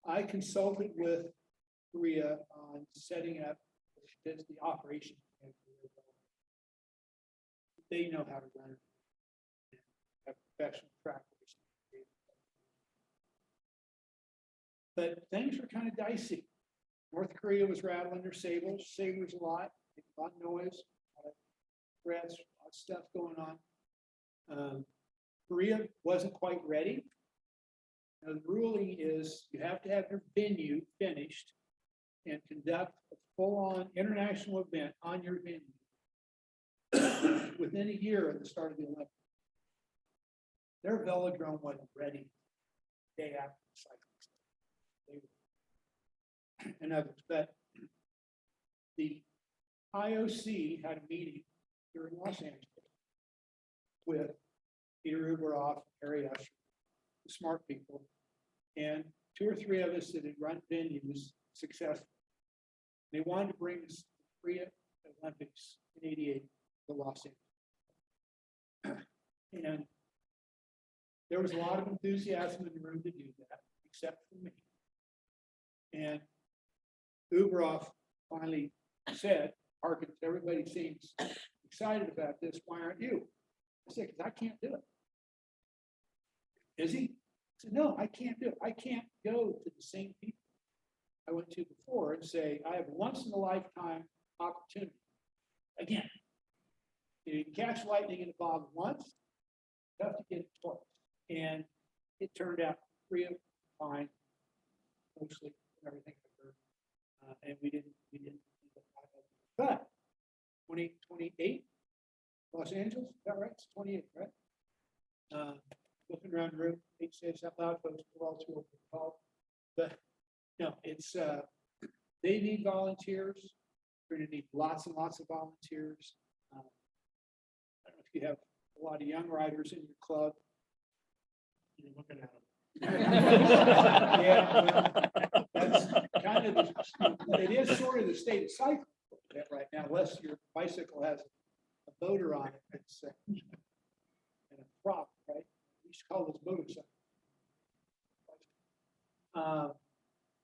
I consulted with Korea on setting up the operation. They know how to run it. Have professional track racing. But things were kind of dicey. North Korea was rattling their sabers a lot, a lot of noise, a lot of threats, a lot of stuff going on. Korea wasn't quite ready. Now, the ruling is you have to have your venue finished and conduct a full-on international event on your venue within a year of the start of the Olympics. Their velodrome wasn't ready the day after the cycling. And others, but the IOC had a meeting here in Los Angeles with Peter Uberoff, Harry Usher, smart people, and 2 or 3 of us that had run venues successfully. They wanted to bring us the Korea Olympics in '88 to Los Angeles. And there was a lot of enthusiasm in the room to do that, except for me. And Uberoff finally said, Harkins, everybody seems excited about this. Why aren't you? I said, because I can't do it. Is he? I said, no, I can't do it. I can't go to the same people I went to before and say, I have once in a lifetime opportunity. Again, you can catch lightning in a bottle once, tough to get it twice. And it turned out Korea fine, mostly everything I heard. And we didn't. But 2028, Los Angeles, is that right? It's 28, right? Looking around the room, hate to say this out loud, folks, we're all too old to call. But no, it's they need volunteers. We're going to need lots and lots of volunteers. I don't know if you have a lot of young riders in your club. You're looking at them. Yeah, well, that's kind of it is sort of the state of cycle right now, unless your bicycle has a motor on it. It's and a prop, right? We used to call those motorcycles.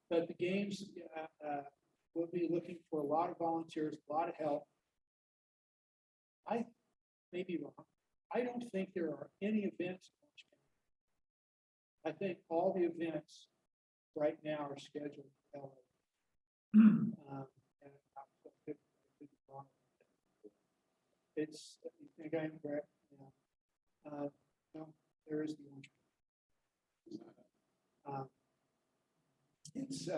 But the games will be looking for a lot of volunteers, a lot of help. I may be wrong. I don't think there are any events. I think all the events right now are scheduled for LA. And it's, you think I'm correct? Yeah. No, there is the Orange. It's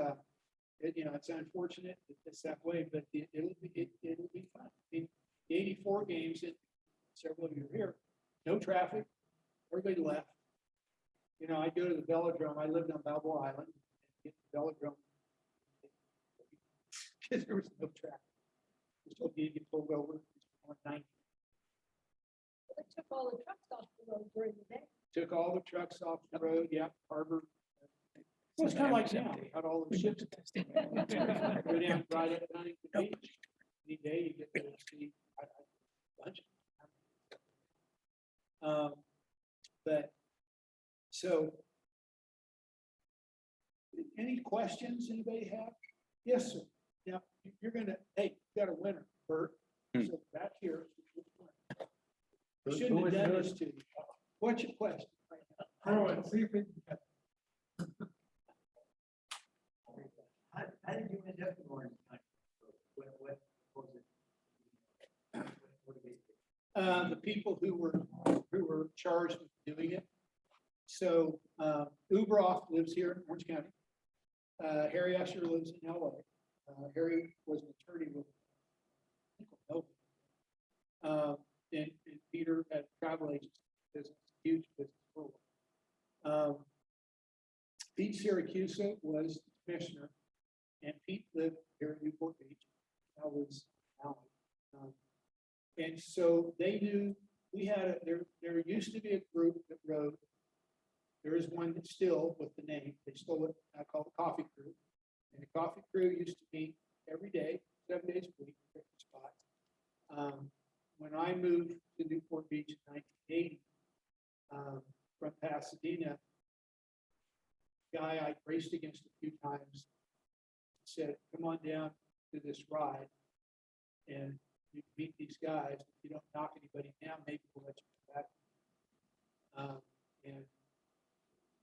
it's unfortunate that it's that way, but it'll be fun. I mean, the 84 games that several of you are here, no traffic, everybody left. I go to the velodrome. I lived on Balboa Island. Get the velodrome because there was no traffic. Still need to get pulled over on 90. They took all the trucks off the road during the day. Took all the trucks off the road. Yeah, harbor. Well, it's kind of like now. Got all the ships. Go down, ride up Huntington Beach. Any day you get to see a bunch. But so, any questions anybody have? Yes, sir. Now you're gonna. Hey, you got a winner, Bert. So back here. I shouldn't have done this to you. What's your question? See if it. How did you end up in Orange County? What was it? The people who were charged with doing it. So Uberoff lives here in Orange County. Harry Usher lives in LA. Harry was an attorney with and Peter had travel agency business, huge business world. Pete Syracusa was the commissioner, and Pete lived here in Newport Beach. That was Alan. And so they knew we had there used to be a group that rode. There is one that's still with the name. They stole it. I call it Coffee Crew. And the Coffee Crew used to meet every day, 7 days a week, different spots. When I moved to Newport Beach in 1980 from Pasadena, the guy I raced against a few times said, "Come on down to this ride, and you can meet these guys. If you don't knock anybody down, maybe we'll let you come back." And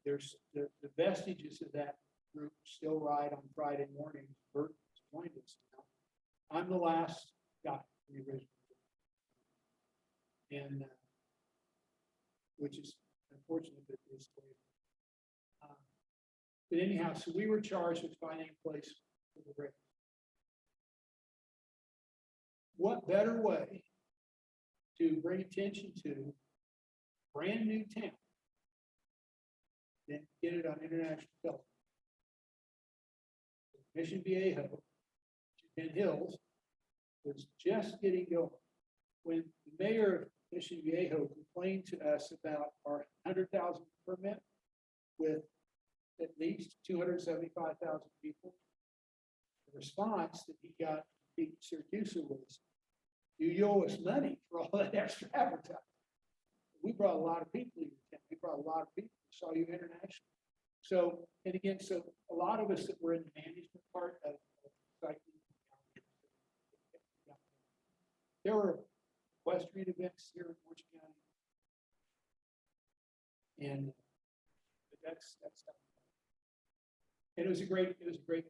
there's the vestiges of that group still ride on Friday mornings. Bert joined us now. I'm the last guy in the original group. And which is unfortunate, but it's the way. But anyhow, so we were charged with finding a place for the race. What better way to bring attention to brand new town than get it on international television? Mission Viejo, Ben Hills, was just getting going when the mayor of Mission Viejo complained to us about our 100,000 permit with at least 275,000 people. The response that he got from Syracuse was, you owe us money for all that extra advertising. We brought a lot of people to your town. We brought a lot of people who saw you internationally. So, and again, so a lot of us that were in the management part of cycling. There were equestrian events here in Orange County. And that's and it was a great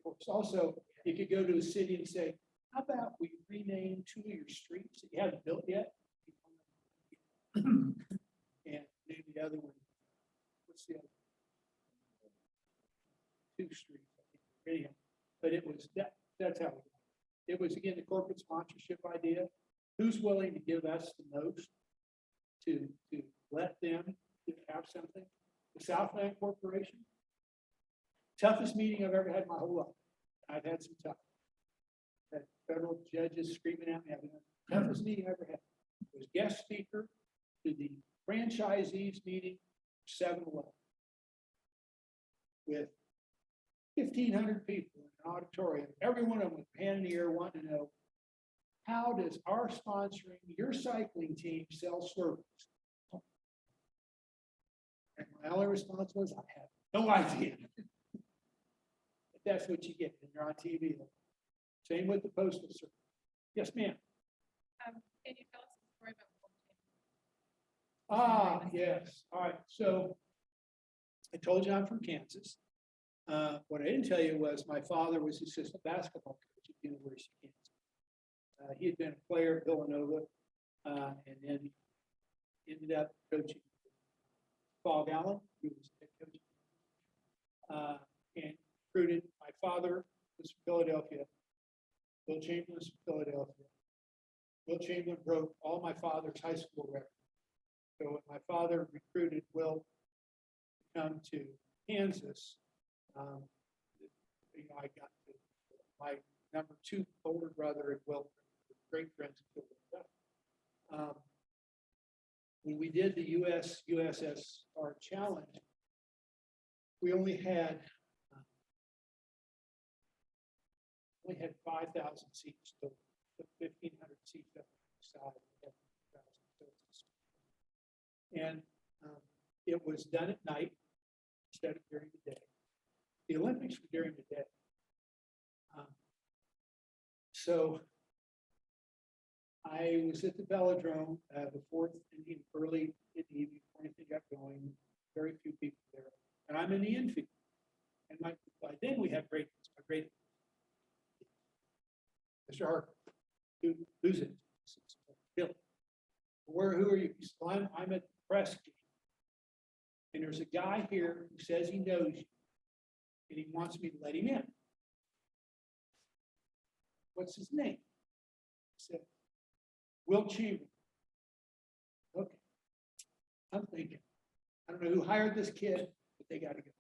course. Also, you could go to a city and say, how about we rename 2 of your streets that you haven't built yet? And name the other one. What's the other? 2 streets, I think. Anyhow, but it was that's how it was again the corporate sponsorship idea. Who's willing to give us the most to let them have something? The Southland Corporation. Toughest meeting I've ever had in my whole life. I've had some tough. Had federal judges screaming at me. Toughest meeting I ever had. Was guest speaker to the franchisees meeting 7-Eleven with 1,500 people in an auditorium. Every one of them with a hand in the air wanting to know, how does our sponsoring your cycling team sell Slurpees? And my only response was, I have no idea. But that's what you get when you're on TV. Same with the Postal Service. Yes, ma'am. Can you tell us a story about World Championships? Yes. All right. So I told you I'm from Kansas. What I didn't tell you was my father was assistant basketball coach at the University of Kansas. He had been a player at Villanova and then ended up coaching Fog Allen. He was head coach. And recruited. My father was from Philadelphia. Will Chamberlain was from Philadelphia. Will Chamberlain broke all my father's high school records. So when my father recruited Will to come to Kansas, I got my number 2 older brother and Will, great friends until we left. When we did the USSR challenge, we only had 5,000 seats, so 1,500 seats up on the side. And it was done at night instead of during the day. The Olympics were during the day. So I was at the velodrome before early in the evening, before anything got going. Very few people there, and I'm in the infield. And by then we have great. Mr. Harkins, who's it? Bill. Who are you? He said, well, I'm at the press game. And there's a guy here who says he knows you, and he wants me to let him in. What's his name? I said, Will Chamberlain. Okay. I'm thinking, I don't know who hired this kid, but they got to go.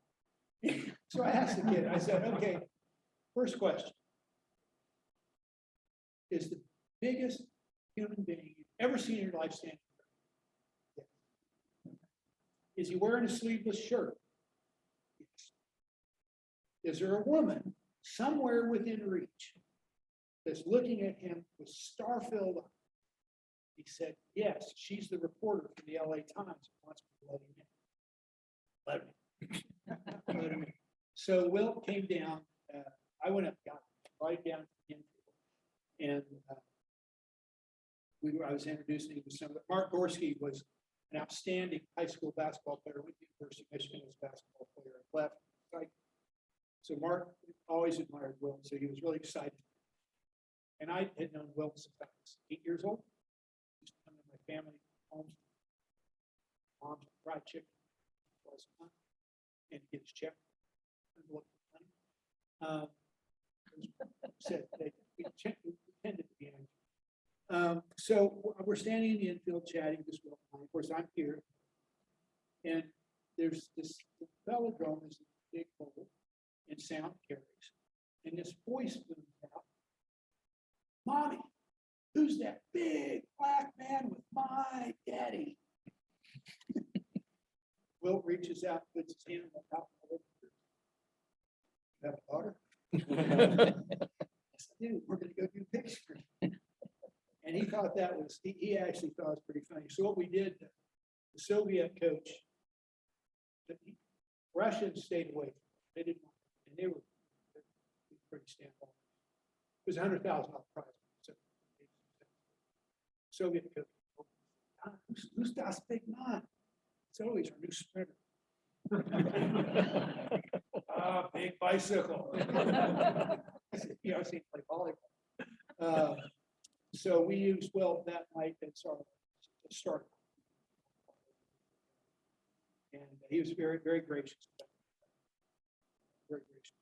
So I asked the kid, I said, okay, first question. Is the biggest human being you've ever seen in your life standing? Yes. Is he wearing a sleeveless shirt? Yes. Is there a woman somewhere within reach that's looking at him with star-filled eyes? He said, yes, she's the reporter for the LA Times who wants me to let him in. Let him in. So Will came down. I went up, got right down to the infield. And I was introducing him to some of it. Mark Gorski was an outstanding high school basketball player with the University of Michigan as a basketball player at left. Right. So Mark always admired Will, so he was really excited. And I had known Will since I was 8 years old. He used to come to my family homes, mom's fried chicken, and get his check. Said that we tended to be angry. So we're standing in the infield chatting this Will. Of course, I'm here. And there's this velodrome is a big hole and sound carries. And this voice booms out. Mommy, who's that big black man with my daddy. Will reaches out, puts his hand on top of it. Have a daughter? I said, dude, we're gonna go do pictures. And he thought that was, he actually thought it was pretty funny. So what we did, the Soviet coach, Russians stayed away. They didn't, and they were pretty standoff. It was $100,000 prize. So, Soviet coach, who's das big man? It's always our new sprinter. Big bicycle. You know, I see play volleyball. So we used Will that night as our start. And he was very, very gracious. Very gracious.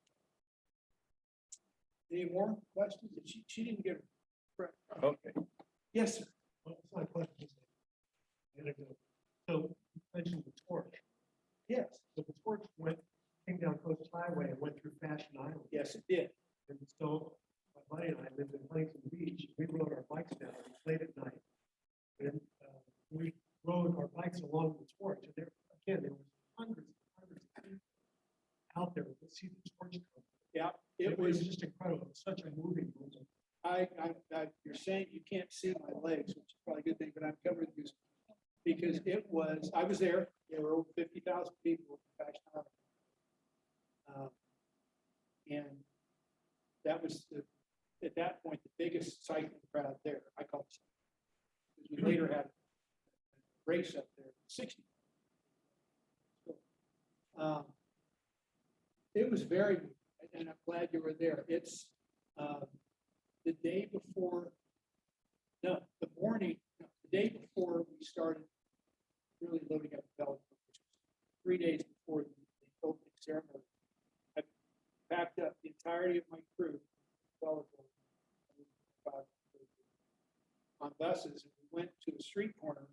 Any more questions? She didn't get her. Okay. Yes, sir. Well, it's my question. So you mentioned the torch. Yes, So the torch came down Coast Highway and went through Fashion Island. yes, it did. And so my buddy and I lived in Huntington Beach. We rode our bikes down late at night. And we rode our bikes along the torch. And there were hundreds of people out there to see the torch come. Yeah, It was just incredible. It was such a moving moment. You're saying you can't see my legs, which is probably a good thing, but I'm covered with because I was there. There were over 50,000 people in Fashion Island. And that was at that point the biggest cycling crowd there. I call it, because we later had a race up there, 60. It was very, and I'm glad you were there. It's the day before, the day before we started really loading up the velodrome, which was 3 days before the opening ceremony. I packed up the entirety of my crew, velodrome, on buses, and we went to a street corner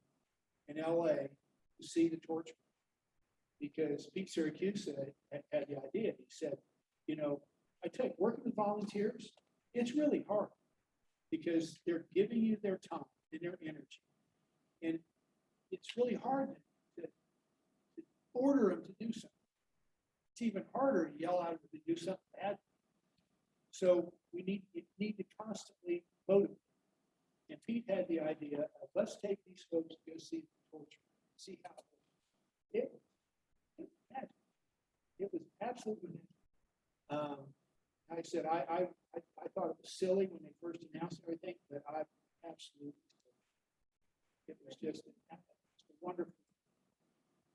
in LA to see the torch. Because Pete Syracuse had the idea. He said, you know, I tell you, working with volunteers, it's really hard because they're giving you their time and their energy. And it's really hard to order them to do something. It's even harder to yell at them to do something bad. So you need to constantly motivate. And Pete had the idea of let's take these folks to go see the torture, see how it was. It was absolutely magic. I said I thought it was silly when they first announced everything, but I absolutely, it was just a wonderful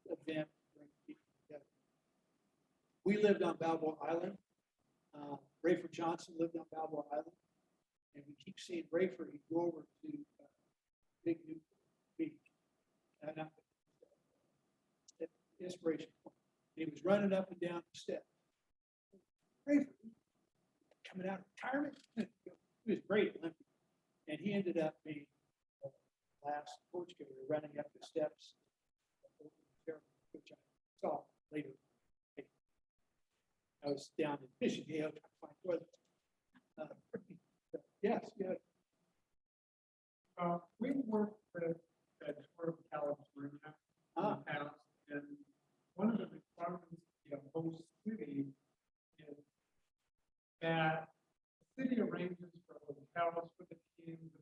event to bring people together. We lived on Balboa Island. Rayford Johnson lived on Balboa Island, and we keep seeing Rayford. He'd go over to Big New Beach, Inspiration Point. And he was running up and down the steps. Rayford, coming out of retirement. He was great at Olympic, and he ended up being the last torch carrier running up the steps, which I saw later. I was down in Michigan trying to find toilets. Yes, yeah. We worked with Tour of California in the past, and one of the requirements of the host city is that the city arranges for hotels for the teams.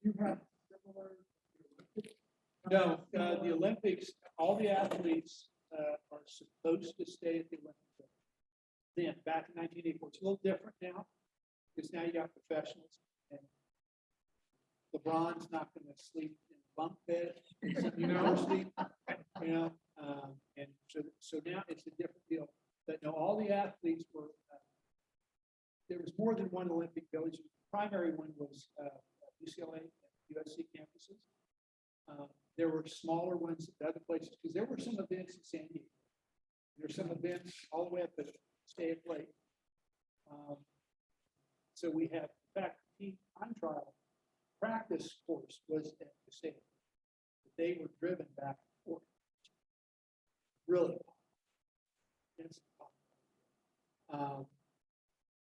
You have similar. No, the Olympics, all the athletes are supposed to stay at the Olympics. Then, back in 1984, it's a little different now, because now you got professionals, and LeBron's not going to sleep in a bunk bed in some university, you know, and so now it's a different deal. But no, all the athletes were, there was more than one Olympic village. The primary one was UCLA and USC campuses. There were smaller ones at other places, because there were some events in San Diego. There's some events all the way up at Stay at Lake. So we have, in fact, the team time trial practice course was at the state. They were driven back and forth. Really.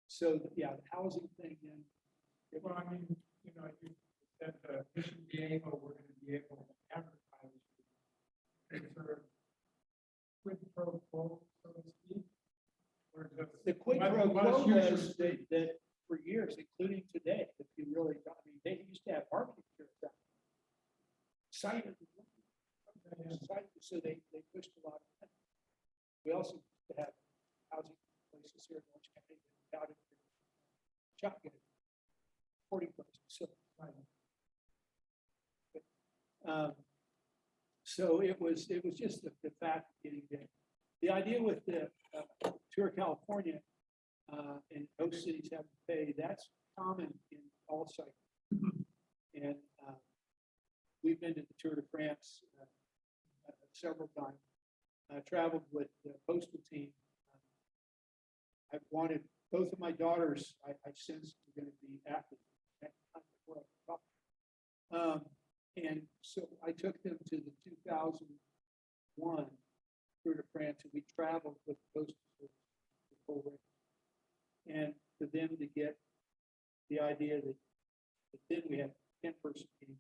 So yeah, the housing thing. Then, Well, I mean, you know, you at the Mission Diego, we're gonna be able to advertise sort of quid pro quo, so to speak? Or just The quid let- pro let us quo use your was state. that for years, including today, if you really, I mean, they used to have marketing materials out. Cited, so they pushed a lot of that. We also used to have housing places here in Orange County that touted shotgun boarding places, so. So it was just the fact of getting there. The idea with the Tour of California and most cities have to pay, that's common in all cycles. And we've been to the Tour de France several times. I traveled with the postal team. I've wanted, both of my daughters, I sensed were going to be athletes. And so I took them to the 2001 Tour de France, and we traveled with the postal service the whole race. And for them to get the idea that then we had 10-person team,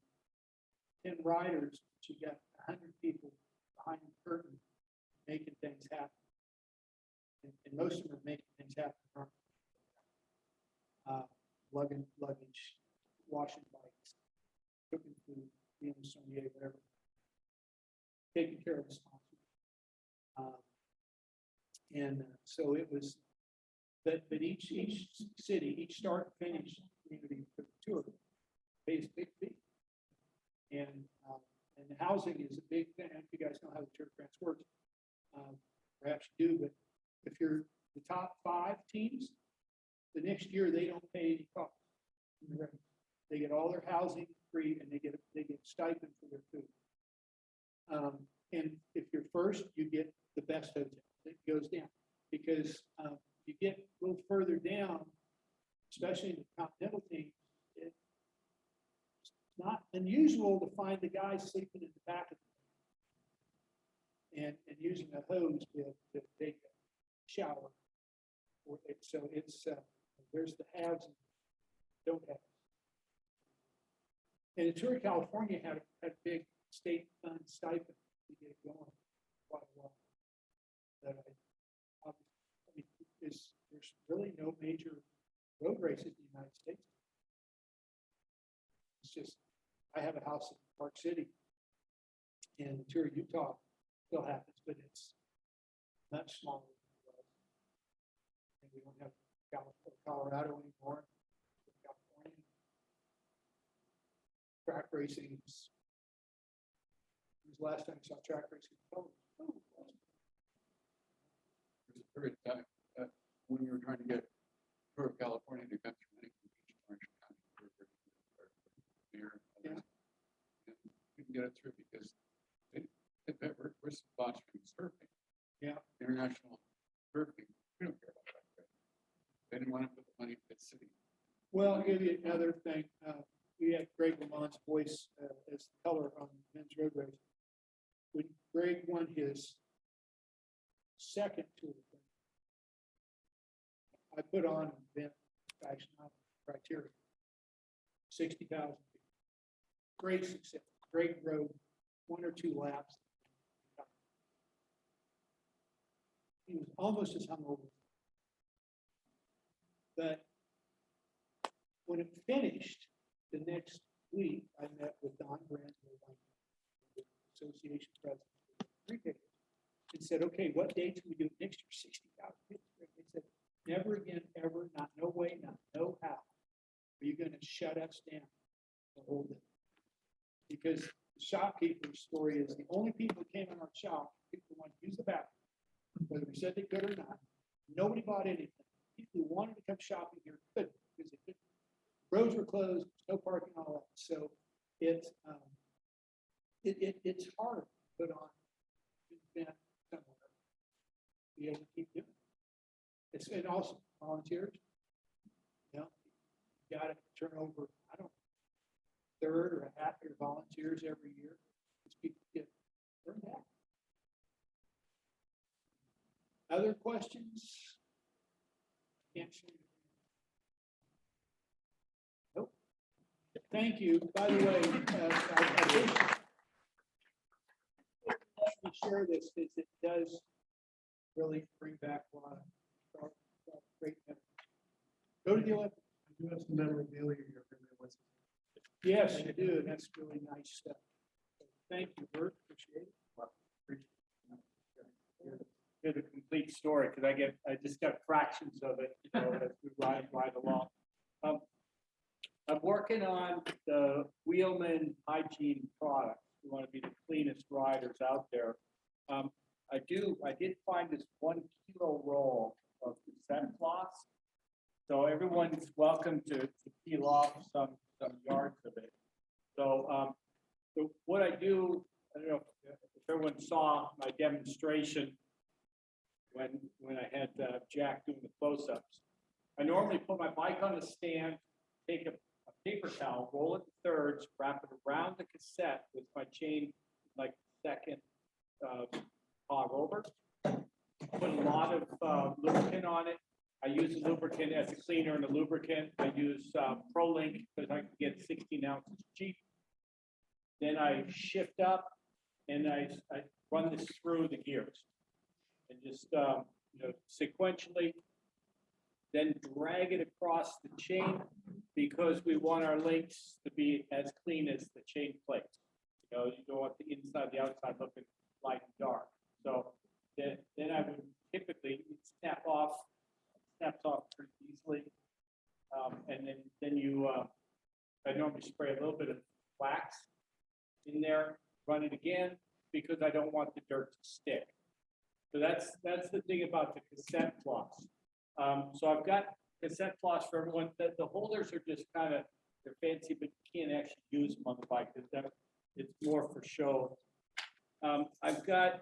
10 riders, but you got 100 people behind the curtain making things happen. And most of them are making things happen. Luggage, washing bikes, cooking food, being a sommelier, whatever. Taking care of the sponsors. So it was, but each city, each start and finish community for the tour pays a big fee. And housing is a big thing. I don't know if you guys know how the Tour de France works. Perhaps you do, but if you're the top 5 teams, the next year they don't pay any cost. They get all their housing free, and they get stipend for their food. And if you're first, you get the best hotel. It goes down because you get a little further down, especially in the continental team. It's not unusual to find the guy sleeping in the back of the and using a hose to take a shower. So it's there's the haves and don't have. And the Tour of California had a big state fund stipend to get it going quite a while. That I mean, there's really no major road races in the United States. It's just, I have a house in Park City, and the Tour of Utah still happens, but it's much smaller than it was. And we don't have Colorado anymore. California. Track racing was the last time I saw track racing. There's a period of time when we were trying to get Tour of California to come through Huntington Beach, Orange County, near, Yeah. and we can get it through because we're sponsoring surfing. Yeah. International surfing. We don't care about that. Right? They didn't want to put the money in the city. Well, I'll give you another thing. We had Greg LeMond's voice as the color on men's road race. When Greg won his second tour, I put on an event, fashion criteria, 60,000 people. Great success, great road, 1 or 2 laps. He was almost as hungover. But when it finished, the next week, I met with Don Grant, the association president, and said, okay, what dates can we do next year? 60,000 people. They said, never again, ever, not no way, not no how. Are you going to shut us down the whole day? Because the shopkeeper's story is the only people who came in our shop, people who wanted to use the bathroom, whether we said they could or not. Nobody bought anything. People who wanted to come shopping here couldn't because they couldn't. Roads were closed, no parking, all that. So it's hard to put on an event somewhere. You have to keep doing it. And also volunteers. You know, you got to turn over, I don't know, 1/3 or 1/2 your volunteers every year. These people get burned out. Other questions? Can't see. Nope. Thank you. By the way, I did let me share this because it does really bring back a lot of great memories. Go to the Olympics. I do have some memorabilia here. if anyone wants to- Yes, you do. That's really nice stuff. Thank you, Bert. Appreciate it. Hear the complete story, because I just got fractions of it, as we ride along. I'm working on the Wheelman hygiene products. We want to be the cleanest riders out there. I did find this 1 kilo roll of cassette floss. So everyone's welcome to peel off some yards of it. So what I do, I don't know if everyone saw my demonstration when I had Jack doing the close-ups. I normally put my bike on the stand, take a paper towel, roll it in thirds, wrap it around the cassette with my chain, like second hog over. Put a lot of lubricant on it. I use the lubricant as a cleaner and a lubricant. I use ProLink because I can get 16 ounces cheap. Then I shift up and I run this through the gears and just sequentially, then drag it across the chain because we want our links to be as clean as the chain plates. You don't want the inside, the outside looking light and dark. So then I would typically snaps off pretty easily. And then you, I normally spray a little bit of wax in there, run it again, because I don't want the dirt to stick. So that's the thing about the cassette floss. So I've got cassette floss for everyone. The holders are just kind of, they're fancy, but you can't actually use them on the bike because it's more for show. I've got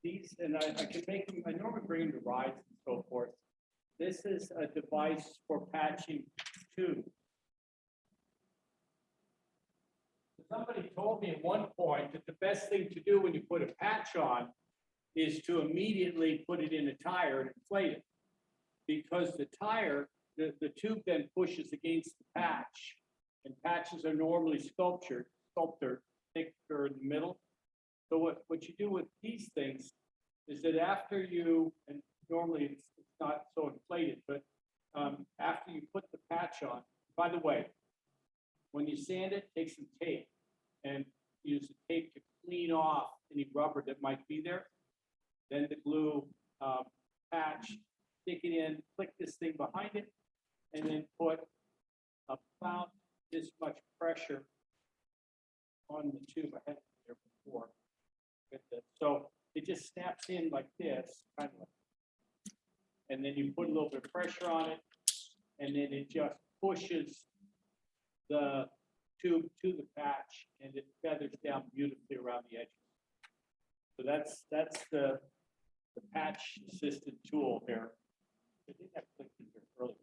these, and I can make them, I normally bring them to rides and so forth. This is a device for patching tubes. Somebody told me at one point that the best thing to do when you put a patch on is to immediately put it in a tire and inflate it. Because the tire, the tube then pushes against the patch, and patches are normally sculptured thicker in the middle. So what you do with these things is that after you, and normally it's not so inflated, but after you put the patch on, by the way, when you sand it, take some tape and use the tape to clean off any rubber that might be there. Then the glue patch, stick it in, click this thing behind it, and then put about this much pressure on the tube. I had it there before. So it just snaps in like this, kind of like, and then you put a little bit of pressure on it, and then it just pushes the tube to the patch, and it feathers down beautifully around the edges. So that's the patch assisted tool here. I think I clicked in here earlier.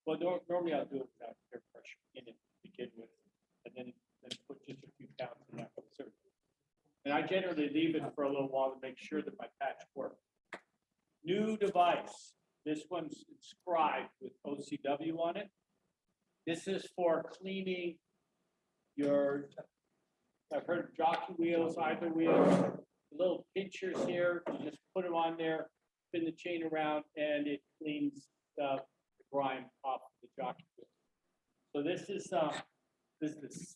Well, normally I'll do it without air pressure in it to begin with, and then put just a few pounds in that. And I generally leave it for a little while to make sure that my patch works. New device. This one's inscribed with OCW on it. This is for cleaning your, I've heard of jockey wheels, idler wheels, the little pinchers here. You just put them on there, spin the chain around, and it cleans the grime off the jockey wheel. So this is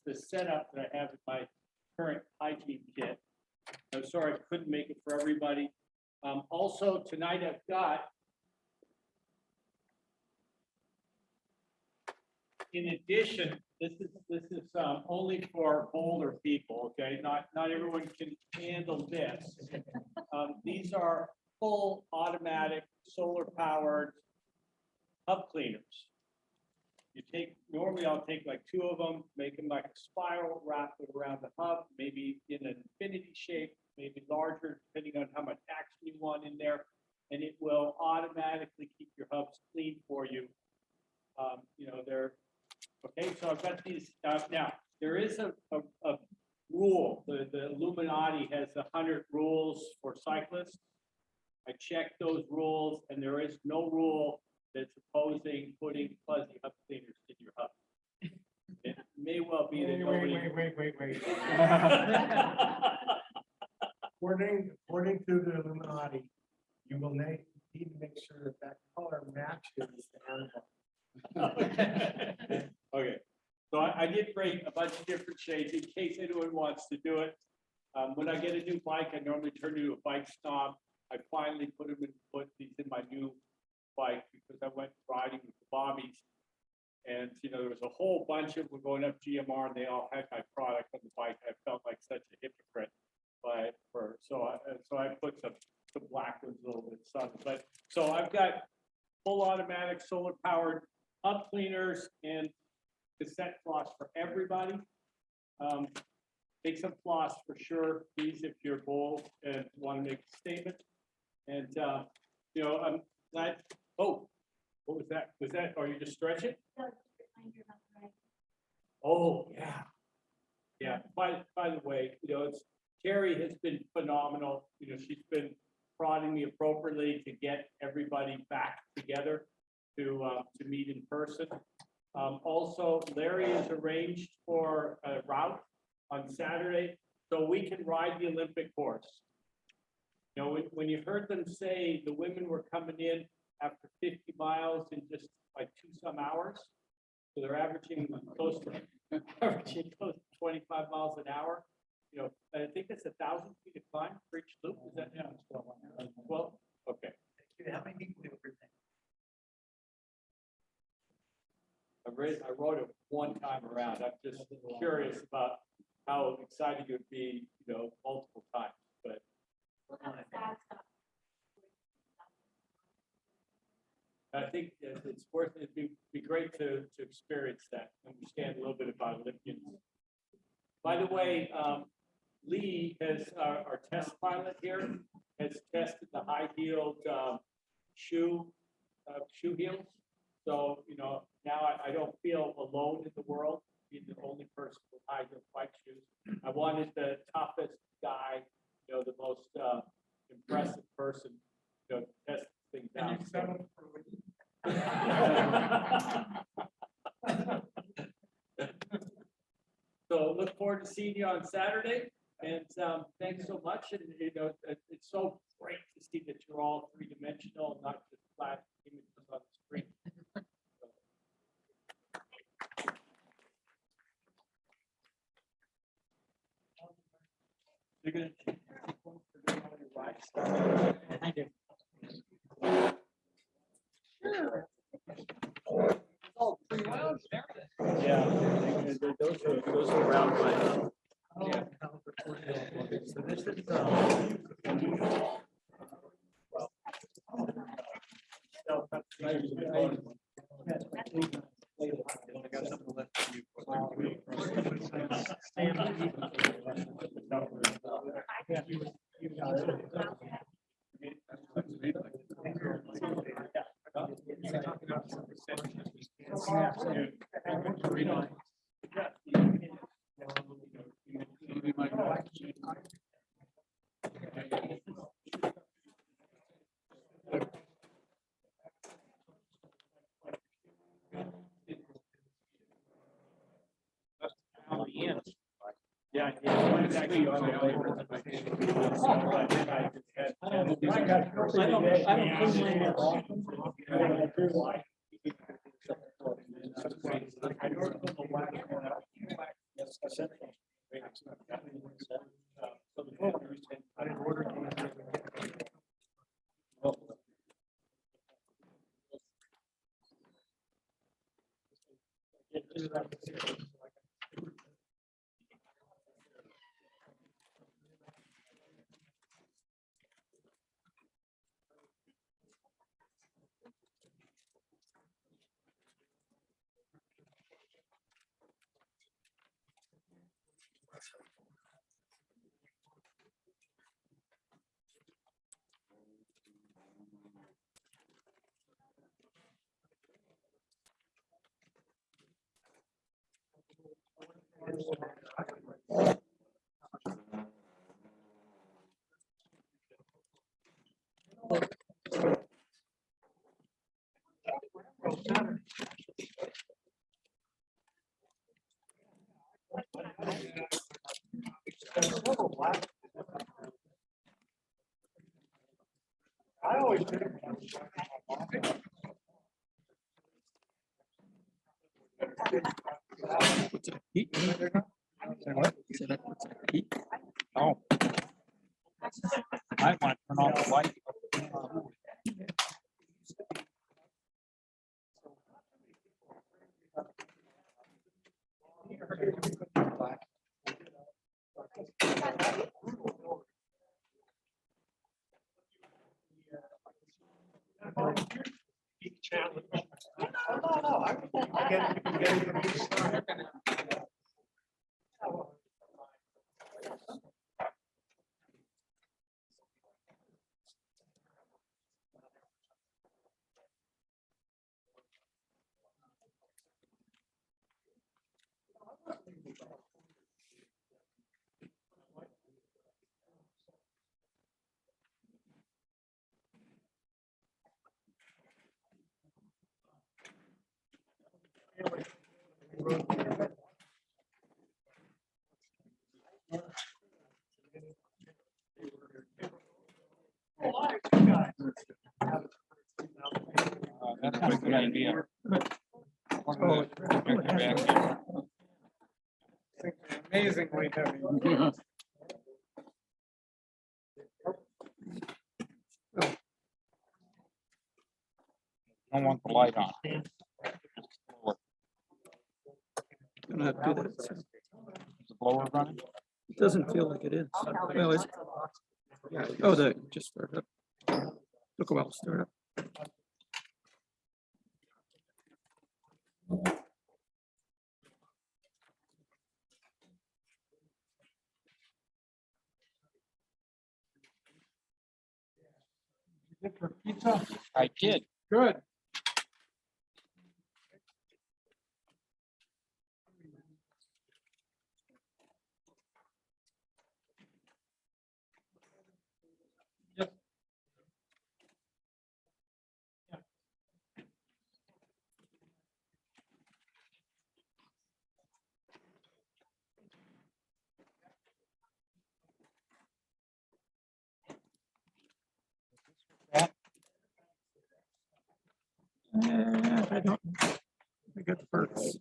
the setup that I have in my current hygiene kit. I'm sorry I couldn't make it for everybody. Also tonight I've got, in addition, this is only for older people, okay? Not everyone can handle this. These are full automatic, solar powered hub cleaners. Normally I'll take like 2 of them, make them like a spiral, wrap it around the hub, maybe in an infinity shape, maybe larger, depending on how much action you want in there, and it will automatically keep your hubs clean for you. They're okay. So I've got these now. There is a rule. The Illuminati has 100 rules for cyclists. I checked those rules, and there is no rule that's opposing putting fuzzy hub cleaners in your hub. It may well be that nobody. Wait. According to the Illuminati, you will need to make sure that that color matches the animal. Okay, so I did bring a bunch of different shades in case anyone wants to do it. When I get a new bike, I normally turn into a bike snob. I finally put these in my new bike because I went riding with the Bobbies. And, you know, there was a whole bunch of them going up GMR and they all had my product on the bike. I felt like such a hypocrite. So I put some black ones a little bit subtle. But so I've got full automatic solar powered hub cleaners and cassette floss for everybody. Take some floss for sure, please, if you're bold and want to make a statement. And you know, I'm glad. Oh, what was that? Was that? Are you just stretching? Oh yeah, yeah. By the way, you know, Carrie has been phenomenal. You know, she's been prodding me appropriately to get everybody back together to meet in person. Also, Larry has arranged for a route on Saturday so we can ride the Olympic course. You know, when you heard them say the women were coming in after 50 miles in just like 2-some hours, so they're averaging close to 25 miles an hour. You know, I think that's 1,000 feet of climb for each loop. Is that? Yeah. Well, okay. How many people do everything? I rode it one time around. I'm just curious about how excited you'd be, you know, multiple times. But I think it's worth it. It'd be great to experience that, understand a little bit about Olympians. By the way, Lee has our test pilot here has tested the high-heeled shoe heels. So, you know, now I don't feel alone in the world, being the only person with high-heel bike shoes. I wanted the toughest guy, you know, the most impressive person, you know, to test things out. So look forward to seeing you on Saturday, and thanks so much. And you know, it's so great to see that you're all three-dimensional, not just flat images on the screen. You're gonna take one for the ride. I do. Sure. Oh, 3 rounds there. Yeah, those are round ones. Yeah. So this is I got something left for you. Yeah, it's actually on the way. I always do. Heat? What? Heat? Oh. I want to turn off the light. That's a good idea. Amazingly heavy. Don't want the light on. Gonna have to do that. Is the blower running? It doesn't feel like it is. Well, it's, yeah, oh, just start up. Took a while to start up. For pizza? I did. Good. I don't. I got the parts.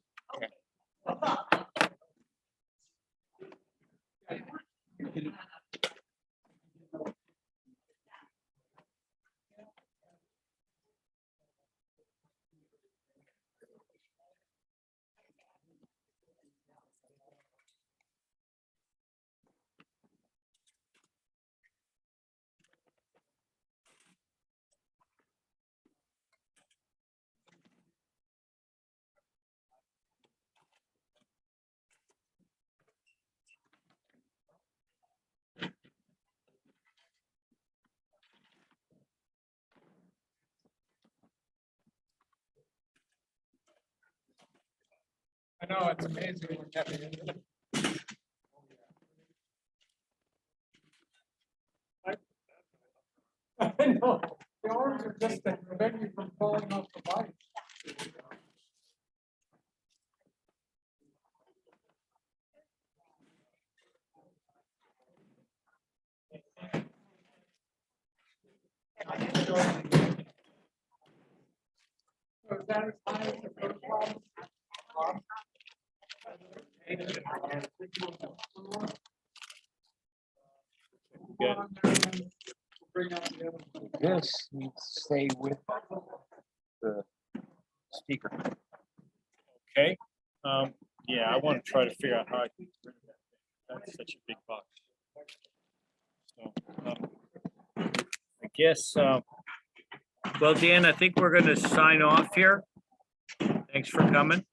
I know, it's amazing what heavy it is. I know, the arms are just to prevent you from falling off the bike. So is that as high as the first one? Bring out the other one. This needs to stay with the speaker. Okay, yeah, I want to try to figure out how I can get rid of that. That's such a big box. So, I guess, well, Dan, I think we're gonna sign off here. Thanks for coming.